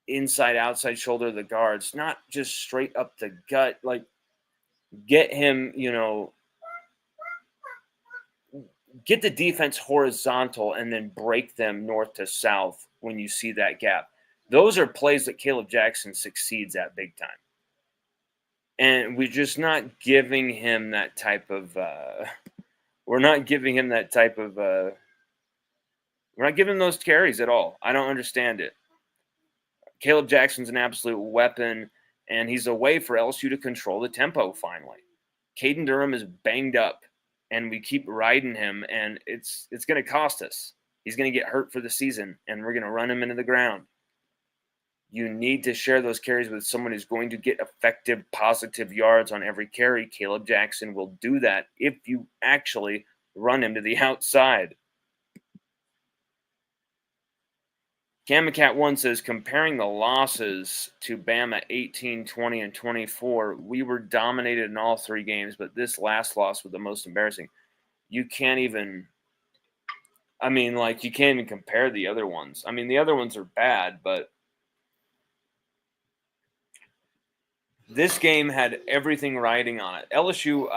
inside, outside shoulder of the guards, not just straight up the gut. Like, get him, get the defense horizontal and then break them north to south when you see that gap. Those are plays that Caleb Jackson succeeds at big time. And we're just not giving him that type of we're not giving him those carries at all. I don't understand it. Caleb Jackson's an absolute weapon, and he's a way for LSU to control the tempo finally. Caden Durham is banged up, and we keep riding him, and it's going to cost us. He's going to get hurt for the season, and we're going to run him into the ground. You need to share those carries with someone who's going to get effective, positive yards on every carry. Caleb Jackson will do that if you actually run him to the outside. CamMacat1 says, comparing the losses to Bama 18, 20, and 24, we were dominated in all 3 games, but this last loss was the most embarrassing. You can't even compare the other ones. I mean, the other ones are bad, but this game had everything riding on it. LSU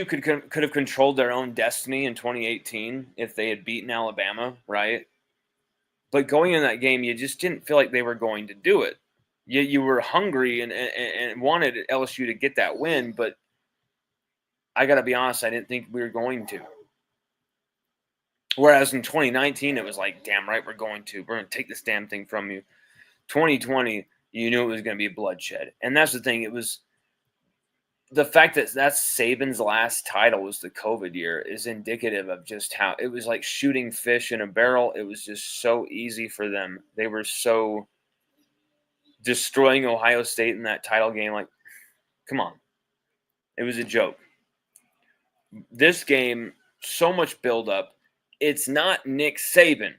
could have controlled their own destiny in 2018 if they had beaten Alabama, right? But going in that game, you just didn't feel like they were going to do it. You were hungry and wanted LSU to get that win, but I got to be honest, I didn't think we were going to. Whereas in 2019, it was like, damn right, we're going to take this damn thing from you. 2020, you knew it was going to be bloodshed. And that's the thing. It was the fact that that's Saban's last title was the COVID year is indicative of just how it was like shooting fish in a barrel. It was just so easy for them. They were so destroying Ohio State in that title game. Like, come on. It was a joke. This game, so much buildup. It's not Nick Saban.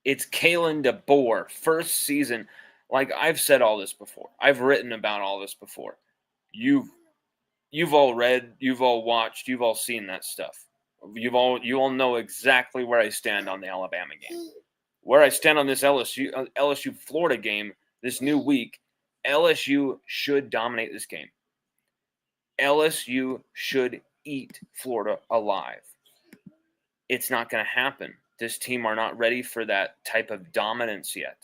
It's Kalen DeBoer, first season. Like, I've said all this before. I've written about all this before. You've all read, you've all watched, you've all seen that stuff. You all know exactly where I stand on the Alabama game. Where I stand on this LSU Florida game this new week, LSU should dominate this game. LSU should eat Florida alive. It's not going to happen. This team are not ready for that type of dominance yet.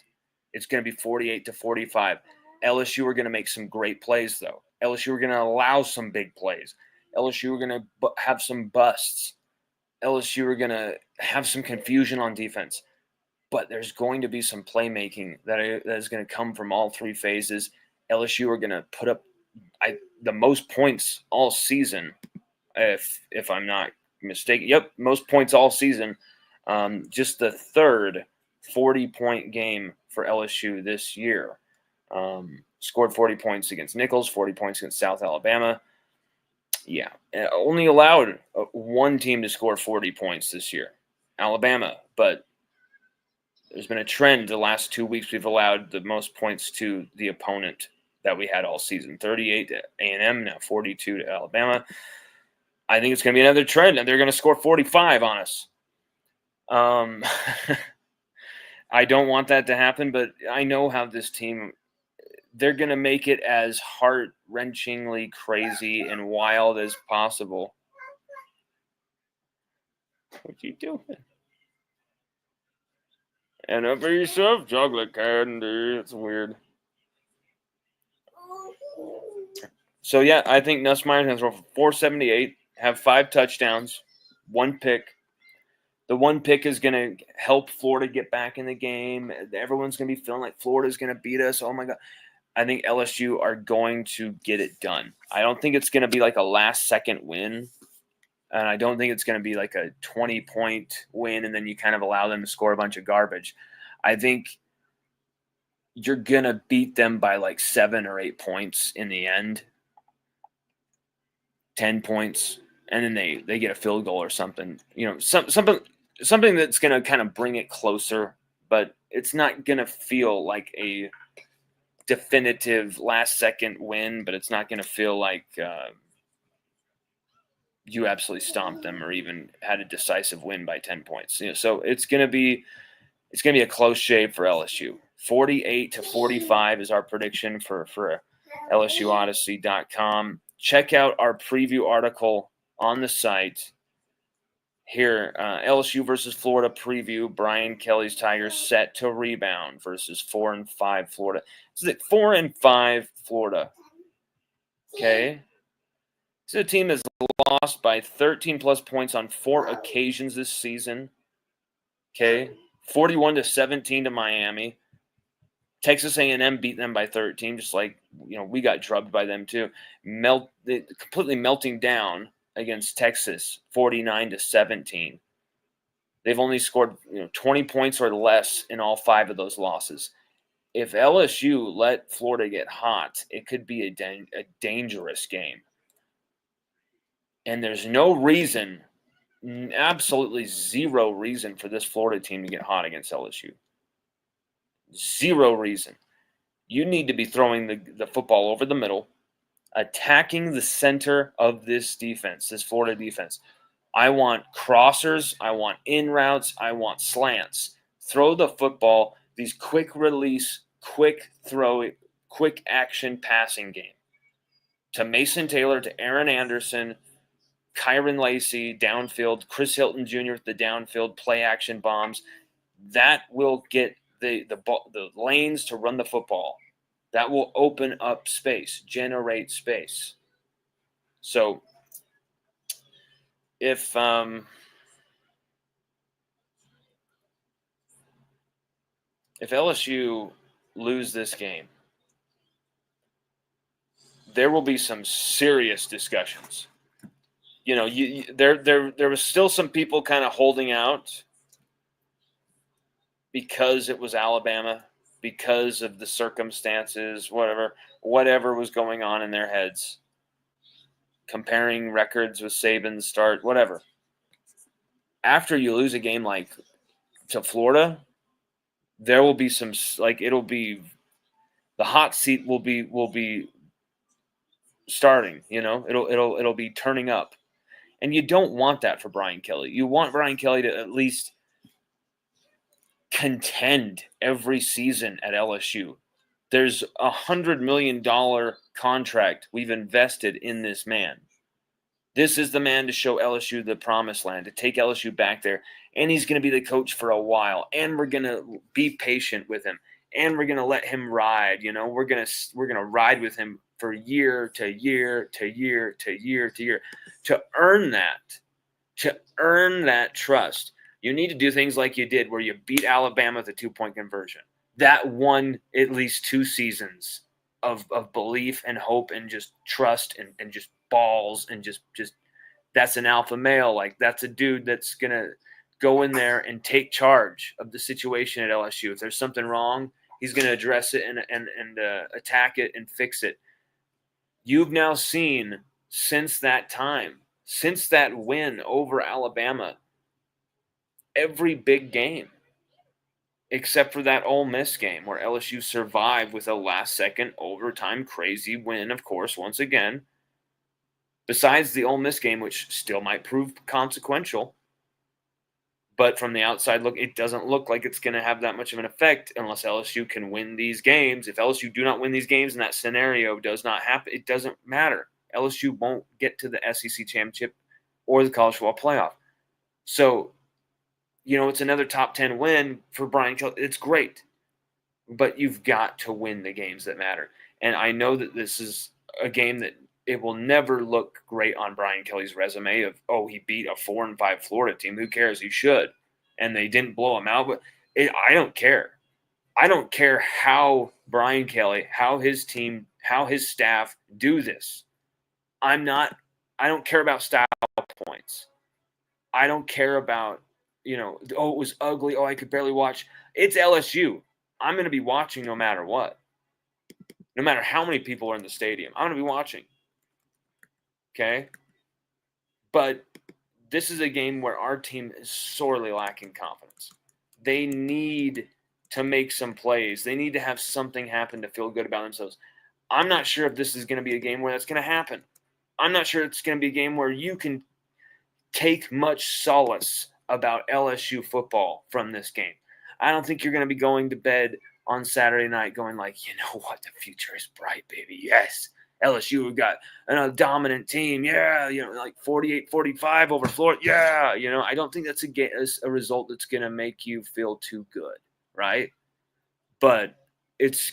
It's going to be 48-45. LSU are going to make some great plays, though. LSU are going to allow some big plays. LSU are going to have some busts. LSU are going to have some confusion on defense. But there's going to be some playmaking that is going to come from all 3 phases. LSU are going to put up the most points all season, if I'm not mistaken. Yep, most points all season. Just the third 40-point game for LSU this year. Scored 40 points against Nichols, 40 points against South Alabama. Yeah, only allowed one team to score 40 points this year, Alabama. But There's been a trend the last 2 weeks. We've allowed the most points to the opponent that we had all season. 38 to A&M, now 42 to Alabama. I think it's going to be another trend, and they're going to score 45 on us. I don't want that to happen, but I know how this team, they're going to make it as heart-wrenchingly crazy and wild as possible. What you doing? And up for yourself, chocolate candy. It's weird. So, yeah, I think Nussmeier's going to throw for 478, have 5 touchdowns, 1 pick. The 1 pick is going to help Florida get back in the game. Everyone's going to be feeling like Florida's going to beat us. Oh, my God. I think LSU are going to get it done. I don't think it's going to be like a last-second win. And I don't think it's going to be like a 20-point win and then you kind of allow them to score a bunch of garbage. I think you're going to beat them by like 7 or 8 points in the end. 10 points. And then they get a field goal or something. You know, something that's going to kind of bring it closer. But it's not going to feel like a definitive last-second win. But it's not going to feel like you absolutely stomped them or even had a decisive win by 10 points. You know, so it's going to be a close shave for LSU. 48-45 is our prediction for LSUODYSSEY.com. Check out our preview article on the site here. LSU versus Florida preview. Brian Kelly's Tigers set to rebound versus 4-5 Florida. This is 4-5 Florida. Okay. This is a team that's lost by 13-plus points on 4 occasions this season. Okay, 41-17 to Miami. Texas A&M beat them by 13, just like we got drubbed by them too. Completely melting down against Texas, 49-17. They've only scored 20 points or less in all 5 of those losses. If LSU let Florida get hot, it could be a dangerous game. And there's no reason, absolutely zero reason for this Florida team to get hot against LSU. Zero reason. You need to be throwing the football over the middle, attacking the center of this defense, this Florida defense. I want crossers. I want in routes. I want slants. Throw the football, these quick release, quick throw, quick action passing game. To Mason Taylor, to Aaron Anderson, Kyron Lacey, downfield, Chris Hilton Jr. with the downfield play action bombs. That will get the lanes to run the football. That will open up space, generate space. So if LSU lose this game, there will be some serious discussions. There was still some people kind of holding out because it was Alabama, because of the circumstances, whatever was going on in their heads, comparing records with Saban's start, whatever. After you lose a game like to Florida, there will be some it'll be the hot seat will be starting. It'll be turning up. And you don't want that for Brian Kelly. You want Brian Kelly to at least contend every season at LSU. There's a $100 million contract we've invested in this man. This is the man to show LSU the promised land, to take LSU back there. And he's going to be the coach for a while. And we're going to be patient with him. And we're going to let him ride. We're going to ride with him for year to year to year to year to year. To earn that trust, you need to do things like you did where you beat Alabama with a 2-point conversion. That won at least 2 seasons of belief and hope and just trust and just balls and just that's an alpha male. Like, that's a dude that's going to go in there and take charge of the situation at LSU. If there's something wrong, he's going to address it and attack it and fix it. You've now seen since that time, since that win over Alabama, every big game, except for that Ole Miss game where LSU survived with a last-second overtime crazy win, of course, once again. Besides the Ole Miss game, which still might prove consequential, but from the outside look, it doesn't look like it's going to have that much of an effect unless LSU can win these games. If LSU do not win these games and that scenario does not happen, it doesn't matter. LSU won't get to the SEC championship or the college football playoff. So, it's another top 10 win for Brian Kelly. It's great, but you've got to win the games that matter. And I know that this is a game that it will never look great on Brian Kelly's resume of, he beat a 4-5 Florida team. Who cares? He should. And they didn't blow him out. But I don't care. I don't care how Brian Kelly, how his team, how his staff do this. I don't care about style points. I don't care about, it was ugly. I could barely watch. It's LSU. I'm going to be watching no matter what. No matter how many people are in the stadium, I'm going to be watching. Okay? But this is a game where our team is sorely lacking confidence. They need to make some plays. They need to have something happen to feel good about themselves. I'm not sure if this is going to be a game where that's going to happen. I'm not sure it's going to be a game where you can take much solace about LSU football from this game. I don't think you're going to be going to bed on Saturday night going like, you know what, the future is bright, baby. Yes, LSU got a dominant team. Yeah, like 48-45 over Florida. Yeah, I don't think that's a result that's going to make you feel too good, right? But it's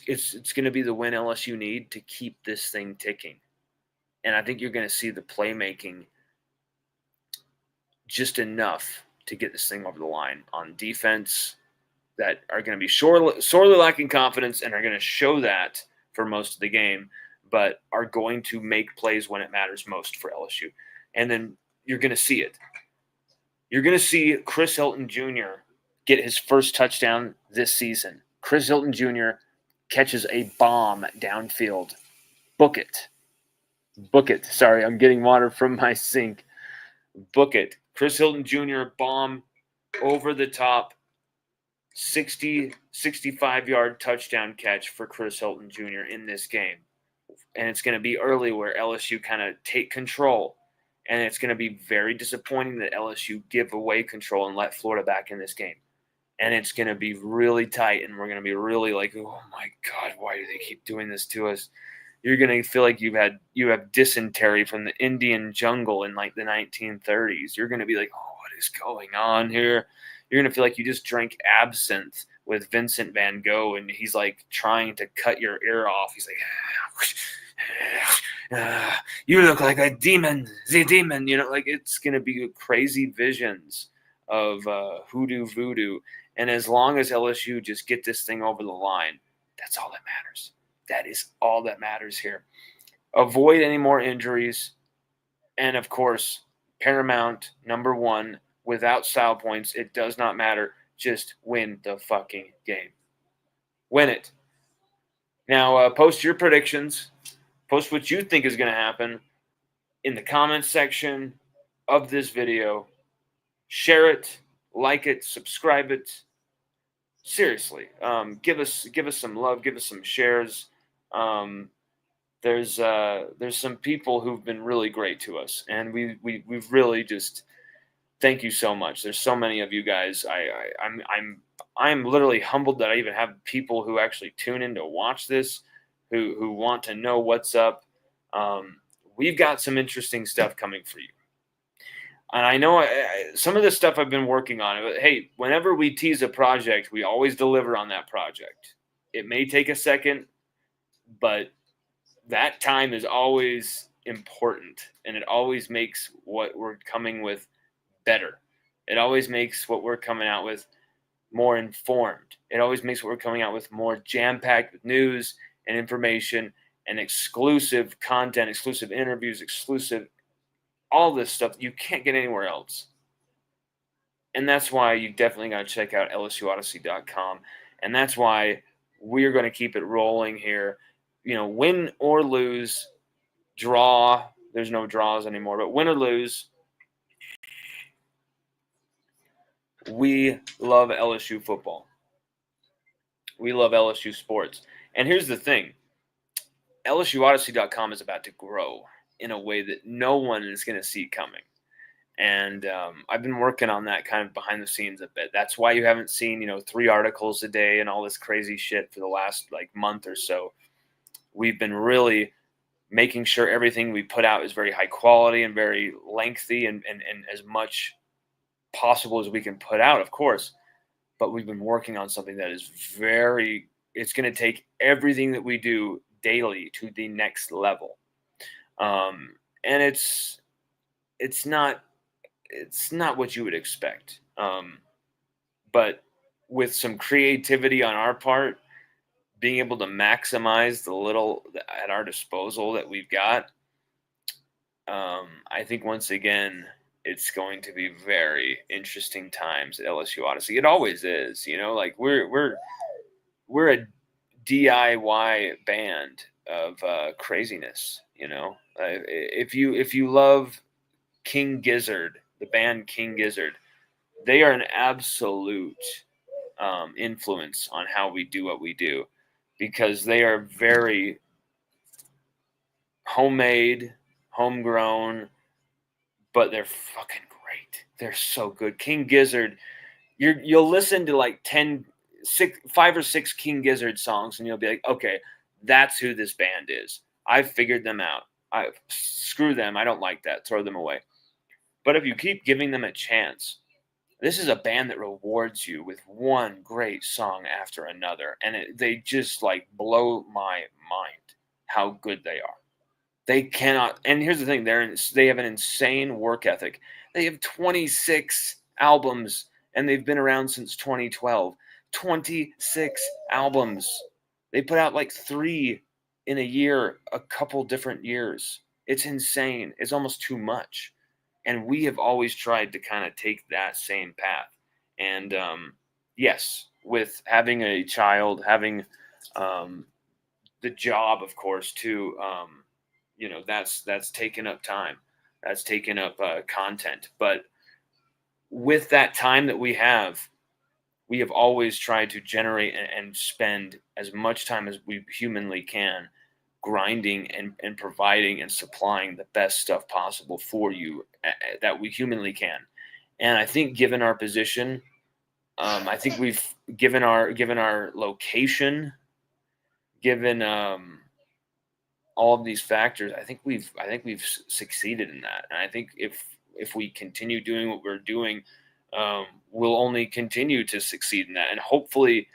going to be the win LSU need to keep this thing ticking. And I think you're going to see the playmaking just enough to get this thing over the line on defense that are going to be sorely lacking confidence and are going to show that for most of the game, but are going to make plays when it matters most for LSU. And then you're going to see it. You're going to see Chris Hilton Jr. get his first touchdown this season. Chris Hilton Jr. catches a bomb downfield. Book it. Sorry, I'm getting water from my sink. Book it. Chris Hilton Jr. bomb over the top, 65-yard touchdown catch for Chris Hilton Jr. in this game. And it's going to be early where LSU kind of take control. And it's going to be very disappointing that LSU give away control and let Florida back in this game. And it's going to be really tight, and we're going to be really like, oh, my God, why do they keep doing this to us? You're going to feel like you have dysentery from the Indian jungle in like the 1930s. You're going to be like, oh, what is going on here? You're going to feel like you just drank absinthe with Vincent van Gogh, and he's like trying to cut your ear off. He's like, you look like a demon, the demon. Like it's going to be crazy visions of hoodoo voodoo. And as long as LSU just get this thing over the line, that's all that matters. That is all that matters here. Avoid any more injuries. And, of course, paramount, number one, without style points, it does not matter. Just win the fucking game. Win it. Now, post your predictions. Post what you think is going to happen in the comments section of this video. Share it, like it, subscribe it. Seriously, give us some love, give us some shares. There's some people who've been really great to us, and we've really just thank you so much. There's so many of you guys. I'm literally humbled that I even have people who actually tune in to watch this, who want to know what's up. We've got some interesting stuff coming for you. And I know some of this stuff I've been working on. But hey, whenever we tease a project, we always deliver on that project. It may take a second, but that time is always important. And it always makes what we're coming with better. It always makes what we're coming out with more informed. It always makes what we're coming out with more jam-packed with news and information and exclusive content, exclusive interviews, exclusive all this stuff that you can't get anywhere else. And that's why you definitely got to check out LSUODYSSEY.com. And that's why we're going to keep it rolling here. Win or lose, draw. There's no draws anymore, but win or lose, we love LSU football. We love LSU sports. And here's the thing. LSUODYSSEY.com is about to grow in a way that no one is going to see coming. And I've been working on that kind of behind the scenes a bit. That's why you haven't seen, 3 articles a day and all this crazy shit for the last month or so. We've been really making sure everything we put out is very high quality and very lengthy and as much possible as we can put out, of course. But we've been working on something that is it's going to take everything that we do daily to the next level. And it's not what you would expect. But with some creativity on our part, being able to maximize the little at our disposal that we've got, I think once again, it's going to be very interesting times at LSU Odyssey. It always is, we're a DIY band of craziness, If you love King Gizzard, the band King Gizzard, they are an absolute influence on how we do what we do, because they are very homemade, homegrown, but they're fucking great. They're so good. King Gizzard, you'll listen to 5 or 6 King Gizzard songs, and you'll be like, okay, that's who this band is. I figured them out. Screw them. I don't like that. Throw them away. But if you keep giving them a chance, this is a band that rewards you with one great song after another. And they just blow my mind how good they are. They cannot. And here's the thing. They have an insane work ethic. They have 26 albums and they've been around since 2012. 26 albums. They put out 3 in a year, a couple different years. It's insane. It's almost too much. And we have always tried to kind of take that same path. And yes, with having a child, having the job, of course, too, that's taken up time. That's taken up content. But with that time that we have always tried to generate and spend as much time as we humanly can grinding and providing and supplying the best stuff possible for you that we humanly can. And I think given our position, I think we've given our location, given all of these factors, I think we've succeeded in that. And I think if we continue doing what we're doing, we'll only continue to succeed in that. And hopefully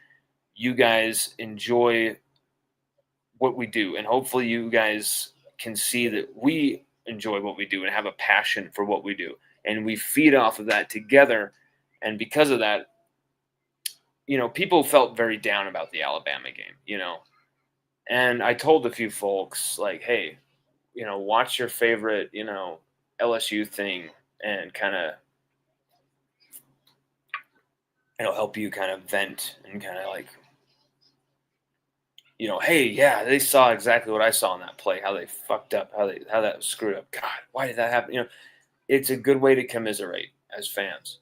you guys enjoy what we do. And hopefully you guys can see that we enjoy what we do and have a passion for what we do. And we feed off of that together. And because of that, people felt very down about the Alabama game, And I told a few folks, hey, watch your favorite, LSU thing and kind of, it'll help you kind of vent and kind of hey, yeah, they saw exactly what I saw in that play, how they fucked up, how that was screwed up. God, why did that happen? It's a good way to commiserate as fans.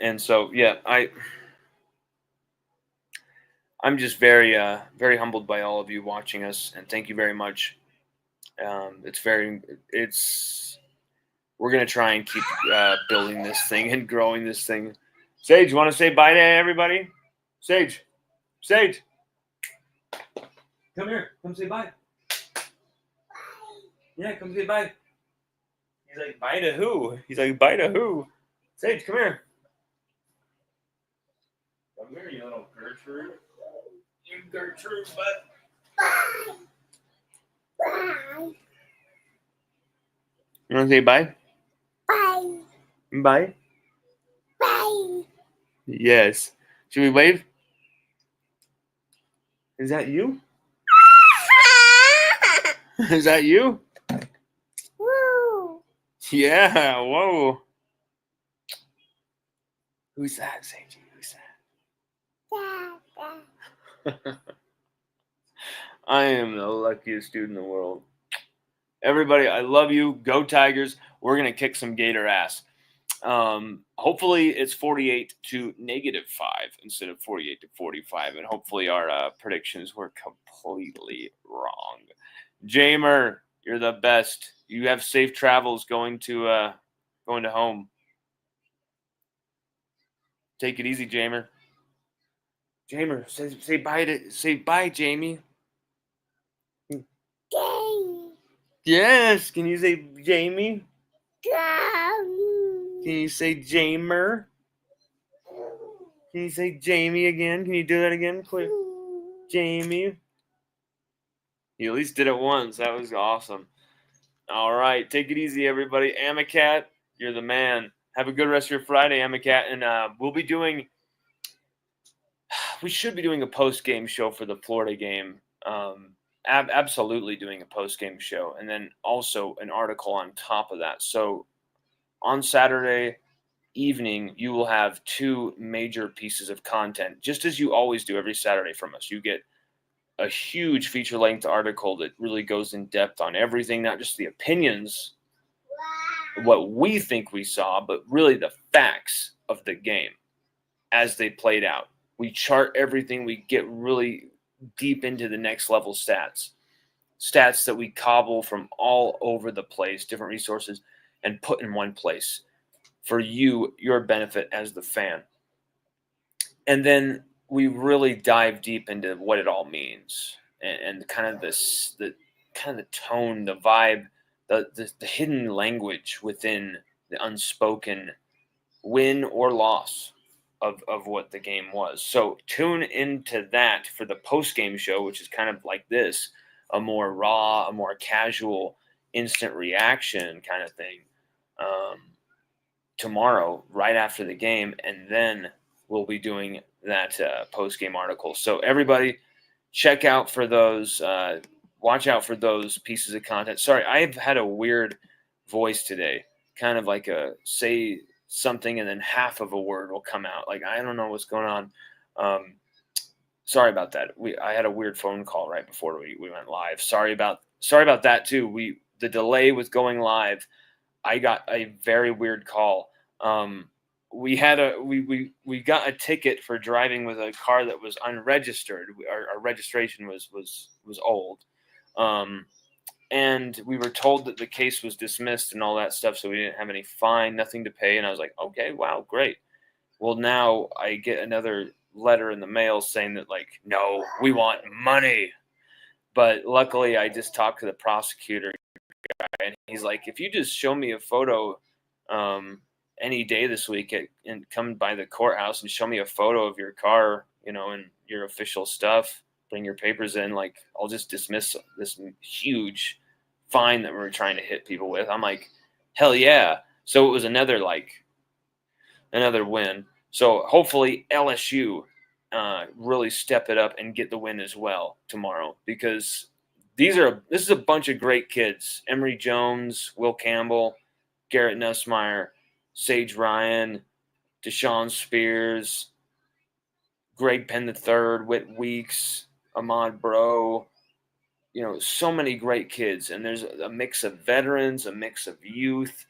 And so, yeah, I'm just very, very humbled by all of you watching us, and thank you very much. We're going to try and keep building this thing and growing this thing. Sage, you want to say bye to everybody? Sage. Come here. Come say bye. Yeah, come say bye. He's like, bye to who? He's like, bye to who? Sage, come here. Come here, you little Gertrude. You Gertrude, butt. Bye. You want to say bye? Bye. Bye? Bye. Yes. Should we wave? Is that you? Is that you? Woo. Yeah, whoa. Who's that, Seiji? Who's that? I am the luckiest dude in the world. Everybody, I love you. Go Tigers. We're going to kick some Gator ass. Hopefully it's 48 to -5 instead of 48 to 45. And hopefully our predictions were completely wrong. Jamer, you're the best. You have safe travels going to home. Take it easy, Jamer. Jamer, say bye, Jamie. Yes. Can you say Jamie? Can you say Jamer? Can you say Jamie again? Can you do that again, please? Jamie. You at least did it once. That was awesome. All right. Take it easy, everybody. Amacat, you're the man. Have a good rest of your Friday, Amacat. And we should be doing a post-game show for the Florida game. Absolutely doing a post-game show. And then also an article on top of that. So on Saturday evening, you will have 2 major pieces of content, just as you always do every Saturday from us. You get a huge feature-length article that really goes in depth on everything, not just the opinions, what we think we saw, but really the facts of the game as they played out. We chart everything. We get really deep into the next level stats that we cobble from all over the place, different resources, and put in one place for you, your benefit as the fan. And then we really dive deep into what it all means and kind of the tone, the vibe, the hidden language within the unspoken win or loss of what the game was. So tune into that for the post-game show, which is kind of like this, a more raw, a more casual, instant reaction kind of thing. Tomorrow, right after the game, and then we'll be doing that post-game article. So everybody, check out for those. Watch out for those pieces of content. Sorry, I've had a weird voice today, kind of like a say something and then half of a word will come out. Like I don't know what's going on. Sorry about that. I had a weird phone call right before we went live. Sorry about that too. The delay with going live. I got a very weird call. We got a ticket for driving with a car that was unregistered. Our registration was old. And we were told that the case was dismissed and all that stuff, so we didn't have any fine, nothing to pay. And I was like, okay, wow, great. Well, now I get another letter in the mail saying that, like, no, we want money. But luckily, I just talked to the prosecutor guy, and he's like, if you just show me a photo any day this week and come by the courthouse and show me a photo of your car, and your official stuff, bring your papers in, like, I'll just dismiss this huge fine that we're trying to hit people with. I'm like, hell yeah. So it was another win. So hopefully LSU really step it up and get the win as well tomorrow, because this is a bunch of great kids. Emory Jones, Will Campbell, Garrett Nussmeier, Sage Ryan, Deshaun Spears, Greg Penn III, Whit Weeks, Ahmad Bro, so many great kids. And there's a mix of veterans, a mix of youth.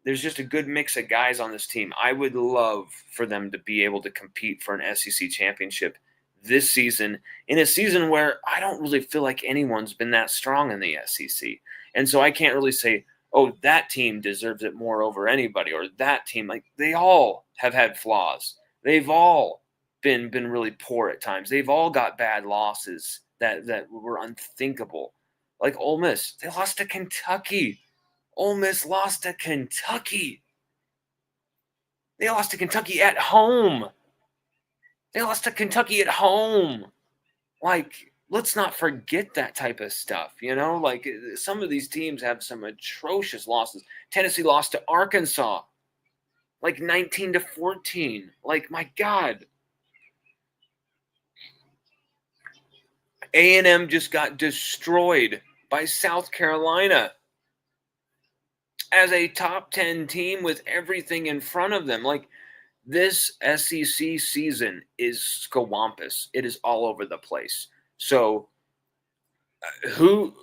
There's just a good mix of guys on this team. I would love for them to be able to compete for an SEC championship this season, in a season where I don't really feel like anyone's been that strong in the SEC. And so I can't really say, oh, that team deserves it more over anybody, or that team. Like, they all have had flaws. They've all been really poor at times. They've all got bad losses that were unthinkable. Like Ole Miss, they lost to Kentucky. Ole Miss lost to Kentucky. They lost to Kentucky at home. Like, let's not forget that type of stuff, Like, some of these teams have some atrocious losses. Tennessee lost to Arkansas, like 19-14. Like, my God. A&M just got destroyed by South Carolina as a top 10 team with everything in front of them. Like, this SEC season is scawampus. It is all over the place. So who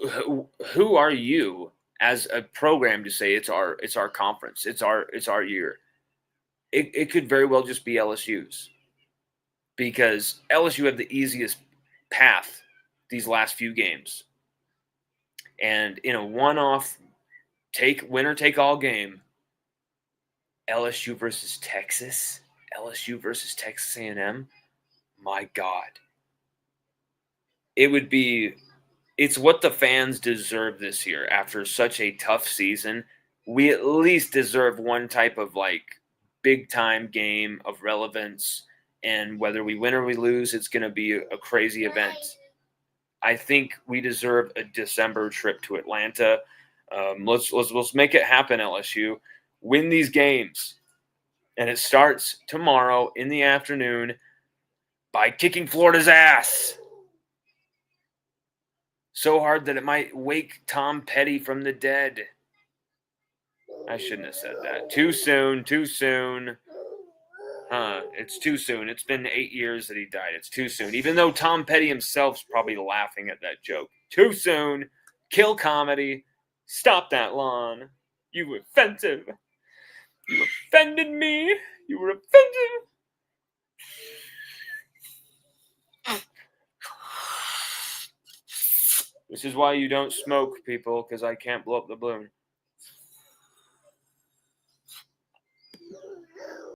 are you as a program to say it's our conference, it's our year? it could very well just be LSU's, because LSU have the easiest path these last few games. And in a one-off winner take all game, LSU versus Texas A&M, my God. It's what the fans deserve this year after such a tough season. We at least deserve one type of big time game of relevance, and whether we win or we lose, it's going to be a crazy event. I think we deserve a December trip to Atlanta. Let's make it happen, LSU. Win these games. And it starts tomorrow in the afternoon by kicking Florida's ass. So hard that it might wake Tom Petty from the dead. I shouldn't have said that. Too soon. It's too soon. It's been 8 years that he died. It's too soon. Even though Tom Petty himself's probably laughing at that joke. Too soon. Kill comedy. Stop that lawn. You were offensive. You offended me. You were offended. This is why you don't smoke, people, because I can't blow up the balloon.